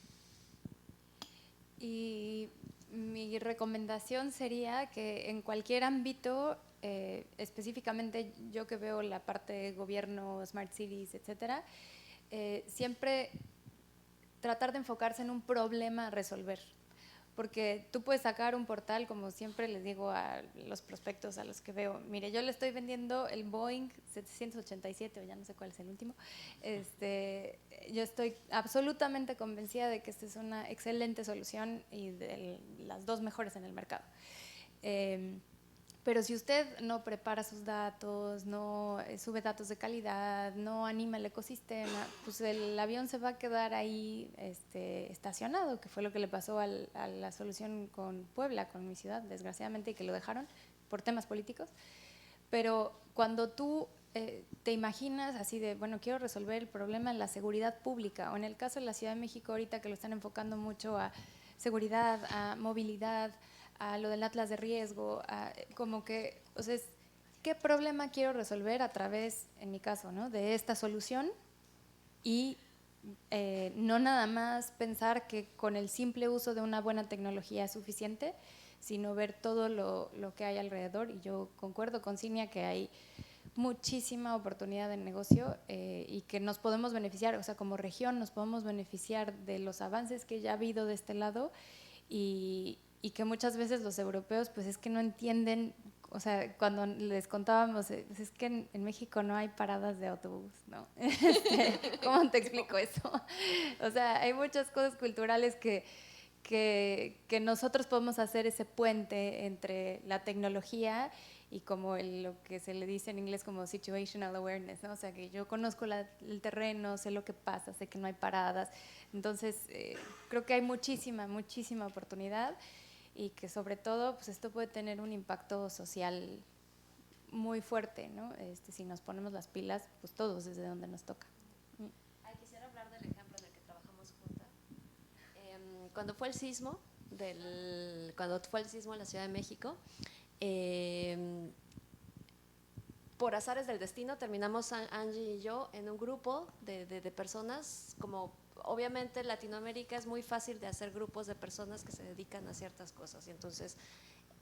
Y mi recomendación sería que en cualquier ámbito, específicamente yo que veo la parte de gobierno, smart cities, etcétera, siempre tratar de enfocarse en un problema a resolver. Porque tú puedes sacar un portal, como siempre les digo a los prospectos a los que veo, mire, yo le estoy vendiendo el Boeing 787, o ya no sé cuál es el último. Yo estoy absolutamente convencida de que esta es una excelente solución y de las dos mejores en el mercado. Pero si usted no prepara sus datos, no sube datos de calidad, no anima el ecosistema, pues el avión se va a quedar ahí estacionado, que fue lo que le pasó a la solución con Puebla, con mi ciudad, desgraciadamente, y que lo dejaron por temas políticos. Pero cuando tú te imaginas así de, bueno, quiero resolver el problema en la seguridad pública, o en el caso de la Ciudad de México ahorita que lo están enfocando mucho a seguridad, a movilidad, a lo del atlas de riesgo, como que, o sea, ¿qué problema quiero resolver a través, en mi caso, ¿no?, de esta solución? Y no nada más pensar que con el simple uso de una buena tecnología es suficiente, sino ver todo lo que hay alrededor. Y yo concuerdo con Cinia que hay muchísima oportunidad de negocio y que nos podemos beneficiar, o sea, como región nos podemos beneficiar de los avances que ya ha habido de este lado, y que muchas veces los europeos pues es que no entienden, o sea, cuando les contábamos, es que en México no hay paradas de autobús, ¿no? ¿Cómo te explico eso? O sea, hay muchas cosas culturales que nosotros podemos hacer ese puente entre la tecnología y como lo que se le dice en inglés como situational awareness, ¿no? O sea, que yo conozco el terreno, sé lo que pasa, sé que no hay paradas. Entonces, creo que hay muchísima oportunidad, y que sobre todo pues esto puede tener un impacto social muy fuerte, ¿no? Si nos ponemos las pilas, pues todos desde donde nos toca. Quisiera hablar del ejemplo en el que trabajamos juntas. Cuando fue el sismo en la Ciudad de México, por azares del destino terminamos Angie y yo en un grupo de personas como obviamente en Latinoamérica es muy fácil de hacer grupos de personas que se dedican a ciertas cosas. Y entonces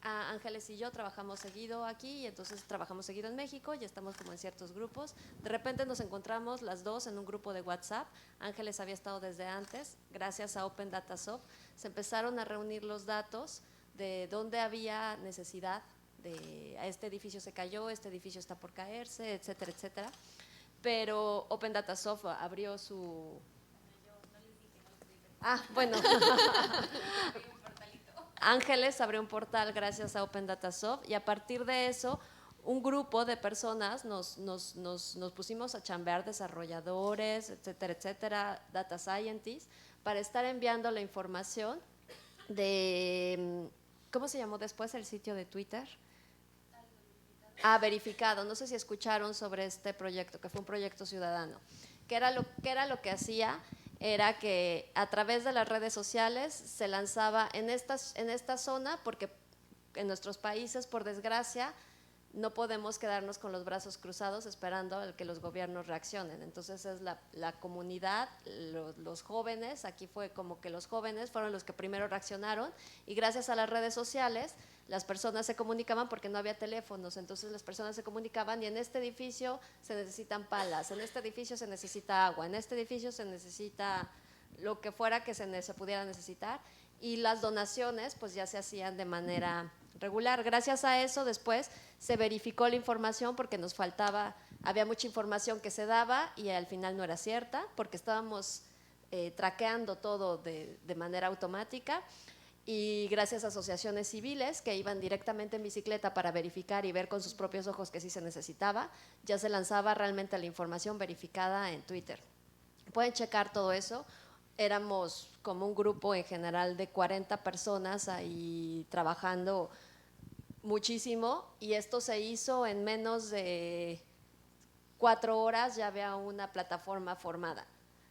Ángeles y yo trabajamos seguido aquí y entonces trabajamos seguido en México y estamos como en ciertos grupos. De repente nos encontramos las dos en un grupo de WhatsApp. Ángeles había estado desde antes, gracias a Open Data Soft. Se empezaron a reunir los datos de dónde había necesidad de este edificio se cayó, este edificio está por caerse, etcétera, etcétera. Pero Open Data Soft abrió su... bueno. Ángeles abrió un portal gracias a Open Data Soft y a partir de eso un grupo de personas nos pusimos a chambear desarrolladores, etcétera, etcétera, data scientists, para estar enviando la información de, ¿cómo se llamó después el sitio de Twitter? Verificado. No sé si escucharon sobre este proyecto, que fue un proyecto ciudadano. ¿Qué era lo que hacía? Era que a través de las redes sociales se lanzaba en esta zona, porque en nuestros países, por desgracia, no podemos quedarnos con los brazos cruzados esperando a que los gobiernos reaccionen. Entonces es la comunidad, los jóvenes, aquí fue como que los jóvenes fueron los que primero reaccionaron y gracias a las redes sociales las personas se comunicaban porque no había teléfonos, entonces las personas se comunicaban y en este edificio se necesitan palas, en este edificio se necesita agua, en este edificio se necesita lo que fuera que se pudiera necesitar y las donaciones pues ya se hacían de manera regular. Gracias a eso después se verificó la información porque nos faltaba, había mucha información que se daba y al final no era cierta porque estábamos traqueando todo de manera automática. Y gracias a asociaciones civiles que iban directamente en bicicleta para verificar y ver con sus propios ojos que sí se necesitaba, ya se lanzaba realmente la información verificada en Twitter. Pueden checar todo eso. Éramos como un grupo en general de 40 personas ahí trabajando muchísimo y esto se hizo en menos de 4 horas, ya había una plataforma formada.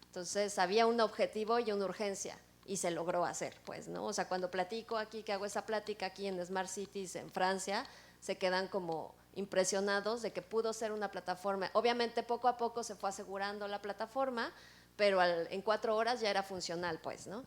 Entonces había un objetivo y una urgencia. Y se logró hacer, pues, ¿no? O sea, cuando platico aquí, que hago esa plática aquí en Smart Cities en Francia, se quedan como impresionados de que pudo ser una plataforma. Obviamente, poco a poco se fue asegurando la plataforma, pero en 4 horas ya era funcional, pues, ¿no?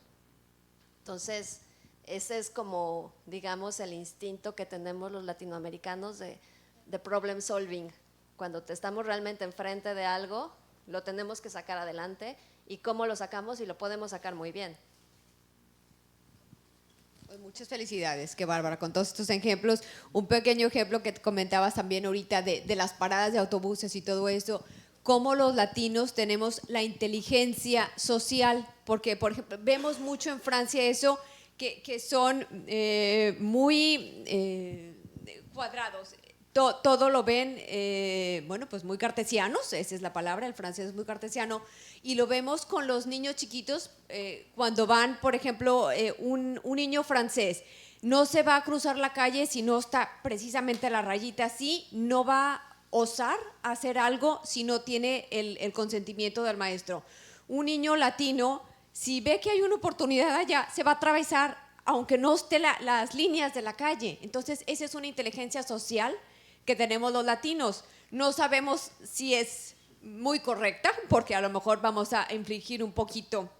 Entonces, ese es como, digamos, el instinto que tenemos los latinoamericanos de problem solving. Cuando estamos realmente enfrente de algo, lo tenemos que sacar adelante y cómo lo sacamos y lo podemos sacar muy bien. Pues muchas felicidades, qué bárbara, con todos estos ejemplos. Un pequeño ejemplo que comentabas también ahorita de las paradas de autobuses y todo eso, cómo los latinos tenemos la inteligencia social, porque por ejemplo vemos mucho en Francia eso, que son muy cuadrados. Todo lo ven, bueno, pues muy cartesianos, esa es la palabra, el francés es muy cartesiano, y lo vemos con los niños chiquitos cuando van, por ejemplo, un niño francés no se va a cruzar la calle si no está precisamente la rayita así, no va a osar hacer algo si no tiene el consentimiento del maestro. Un niño latino, si ve que hay una oportunidad allá, se va a atravesar aunque no esté las líneas de la calle. Entonces, esa es una inteligencia social que tenemos los latinos. No sabemos si es muy correcta, porque a lo mejor vamos a infringir un poquito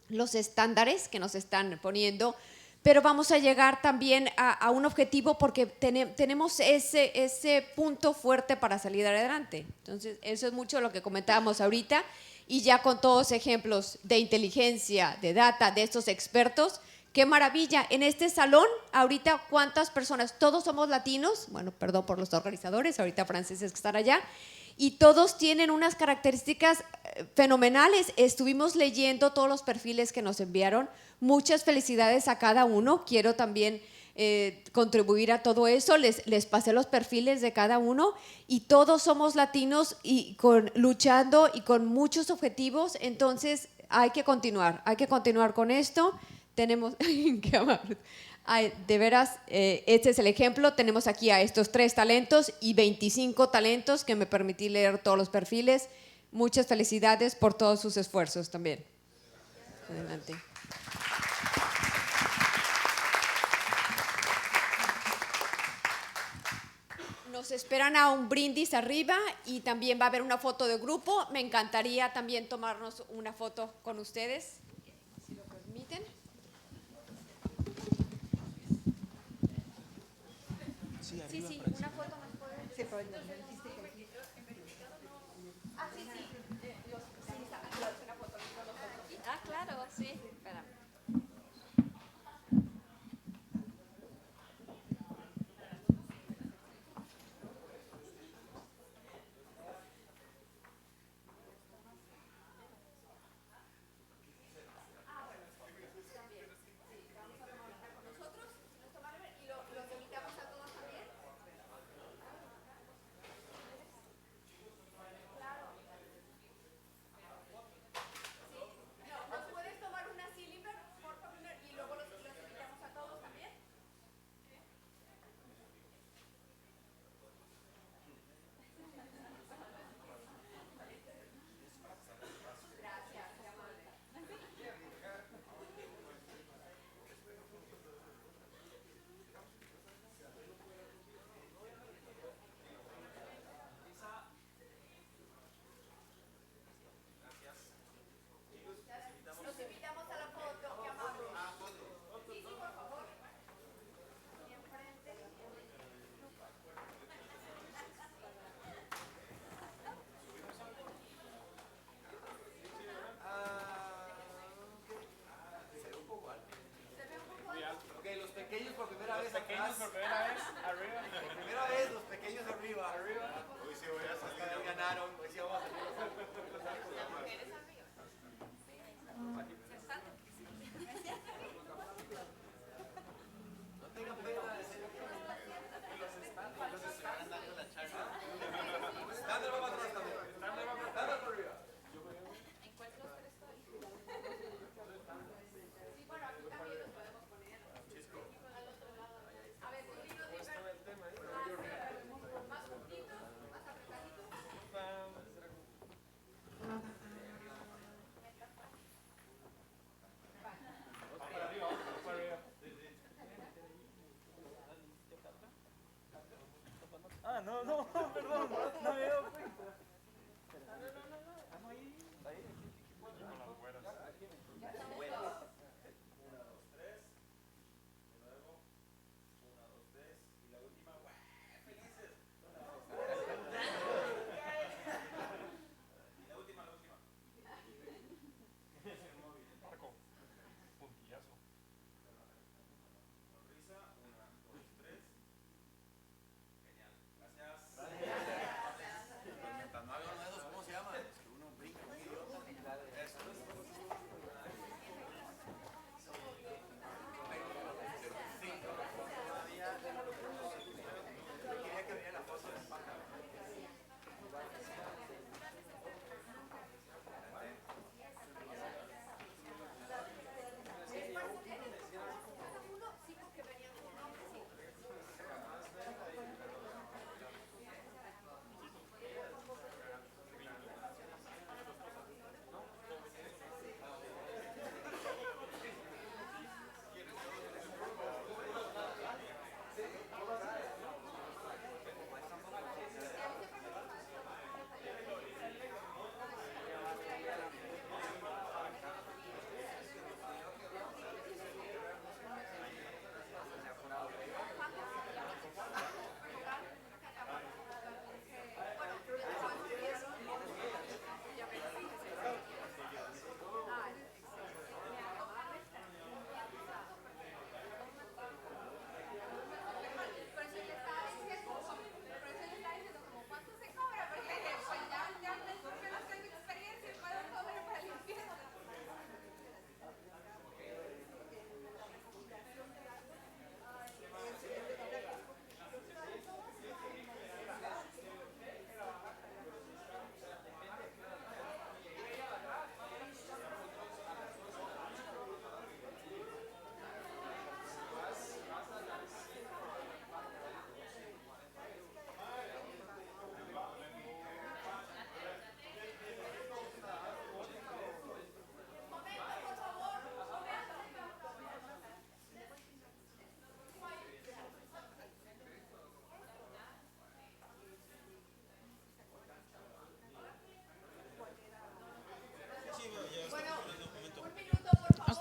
los estándares que nos están poniendo, pero vamos a llegar también a un objetivo porque tenemos ese punto fuerte para salir adelante. Entonces, eso es mucho lo que comentábamos ahorita, y ya con todos ejemplos de inteligencia, de data, de estos expertos. ¡Qué maravilla! En este salón, ahorita, ¿cuántas personas? Todos somos latinos, bueno, perdón por los organizadores, ahorita franceses que están allá, y todos tienen unas características fenomenales. Estuvimos leyendo todos los perfiles que nos enviaron. Muchas felicidades a cada uno. Quiero también contribuir a todo eso. Les pasé los perfiles de cada uno y todos somos latinos y luchando y con muchos objetivos. Entonces, hay que continuar con esto. Tenemos, qué amable. Ay, de veras, este es el ejemplo. Tenemos aquí a estos 3 talentos y 25 talentos que me permití leer todos los perfiles. Muchas felicidades por todos sus esfuerzos también. Adelante. nos esperan a un brindis arriba y también va a haber una foto de grupo. Me encantaría también tomarnos una foto con ustedes, si lo permiten. Sí, una foto más puede. Sí, pero no dijiste que Ah, sí, sí. Una foto. Ah, claro, sí. Espérame.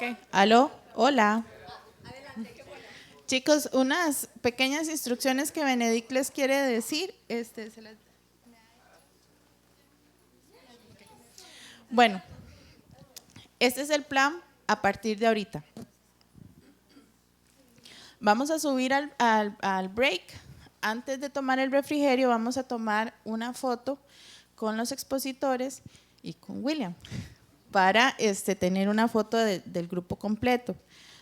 Ok, aló, hola. Chicos, unas pequeñas instrucciones que Benedict les quiere decir. Bueno, este es el plan a partir de ahorita. Vamos a subir al break. Antes de tomar el refrigerio, vamos a tomar una foto con los expositores y con William para tener una foto del grupo completo.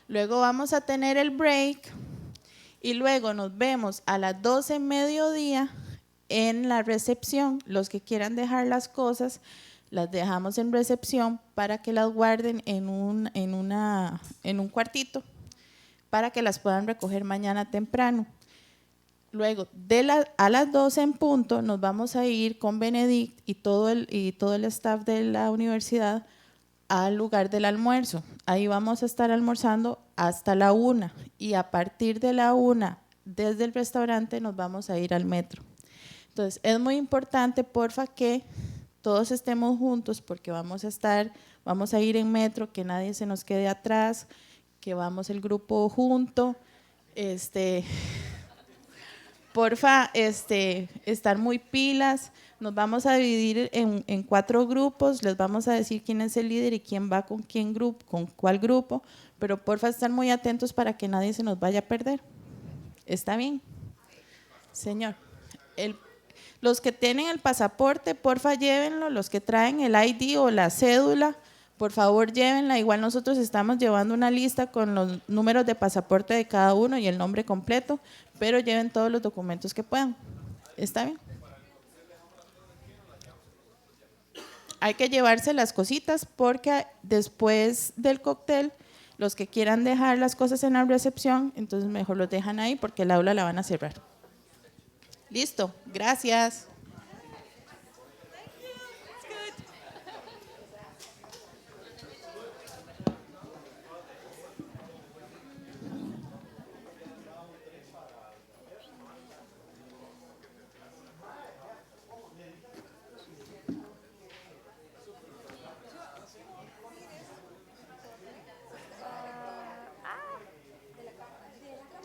Luego vamos a tener el break y luego nos vemos a las 12 mediodía en la recepción. Los que quieran dejar las cosas, las dejamos en recepción para que las guarden en un cuartito para que las puedan recoger mañana temprano. Luego, a las 12 en punto, nos vamos a ir con Benedict y todo el staff de la universidad al lugar del almuerzo. Ahí vamos a estar almorzando hasta la 1 y a partir de la 1, desde el restaurante, nos vamos a ir al metro. Entonces, es muy importante, porfa, que todos estemos juntos porque vamos a ir en metro, que nadie se nos quede atrás, que vamos el grupo junto. Porfa, estar muy pilas. Nos vamos a dividir en 4 grupos, les vamos a decir quién es el líder y quién va con cuál grupo, pero porfa estar muy atentos para que nadie se nos vaya a perder. ¿Está bien? Señor, los que tienen el pasaporte, porfa llévenlo, los que traen el ID o la cédula, por favor llévenla. Igual nosotros estamos llevando una lista con los números de pasaporte de cada uno y el nombre completo, pero lleven todos los documentos que puedan. ¿Está bien? Hay que llevarse las cositas porque después del cóctel, los que quieran dejar las cosas en la recepción, entonces mejor los dejan ahí porque el aula la van a cerrar. Listo, gracias.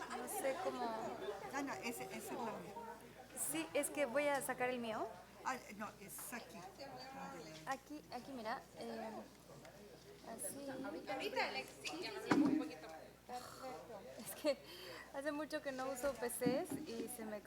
No sé cómo. No, ese es la mía. Sí, es que voy a sacar el mío. No, es aquí. Aquí, mira. Así. Ahorita Alex, sí, ya me un poquito. Perfecto. Es que hace mucho que no uso PCs y se me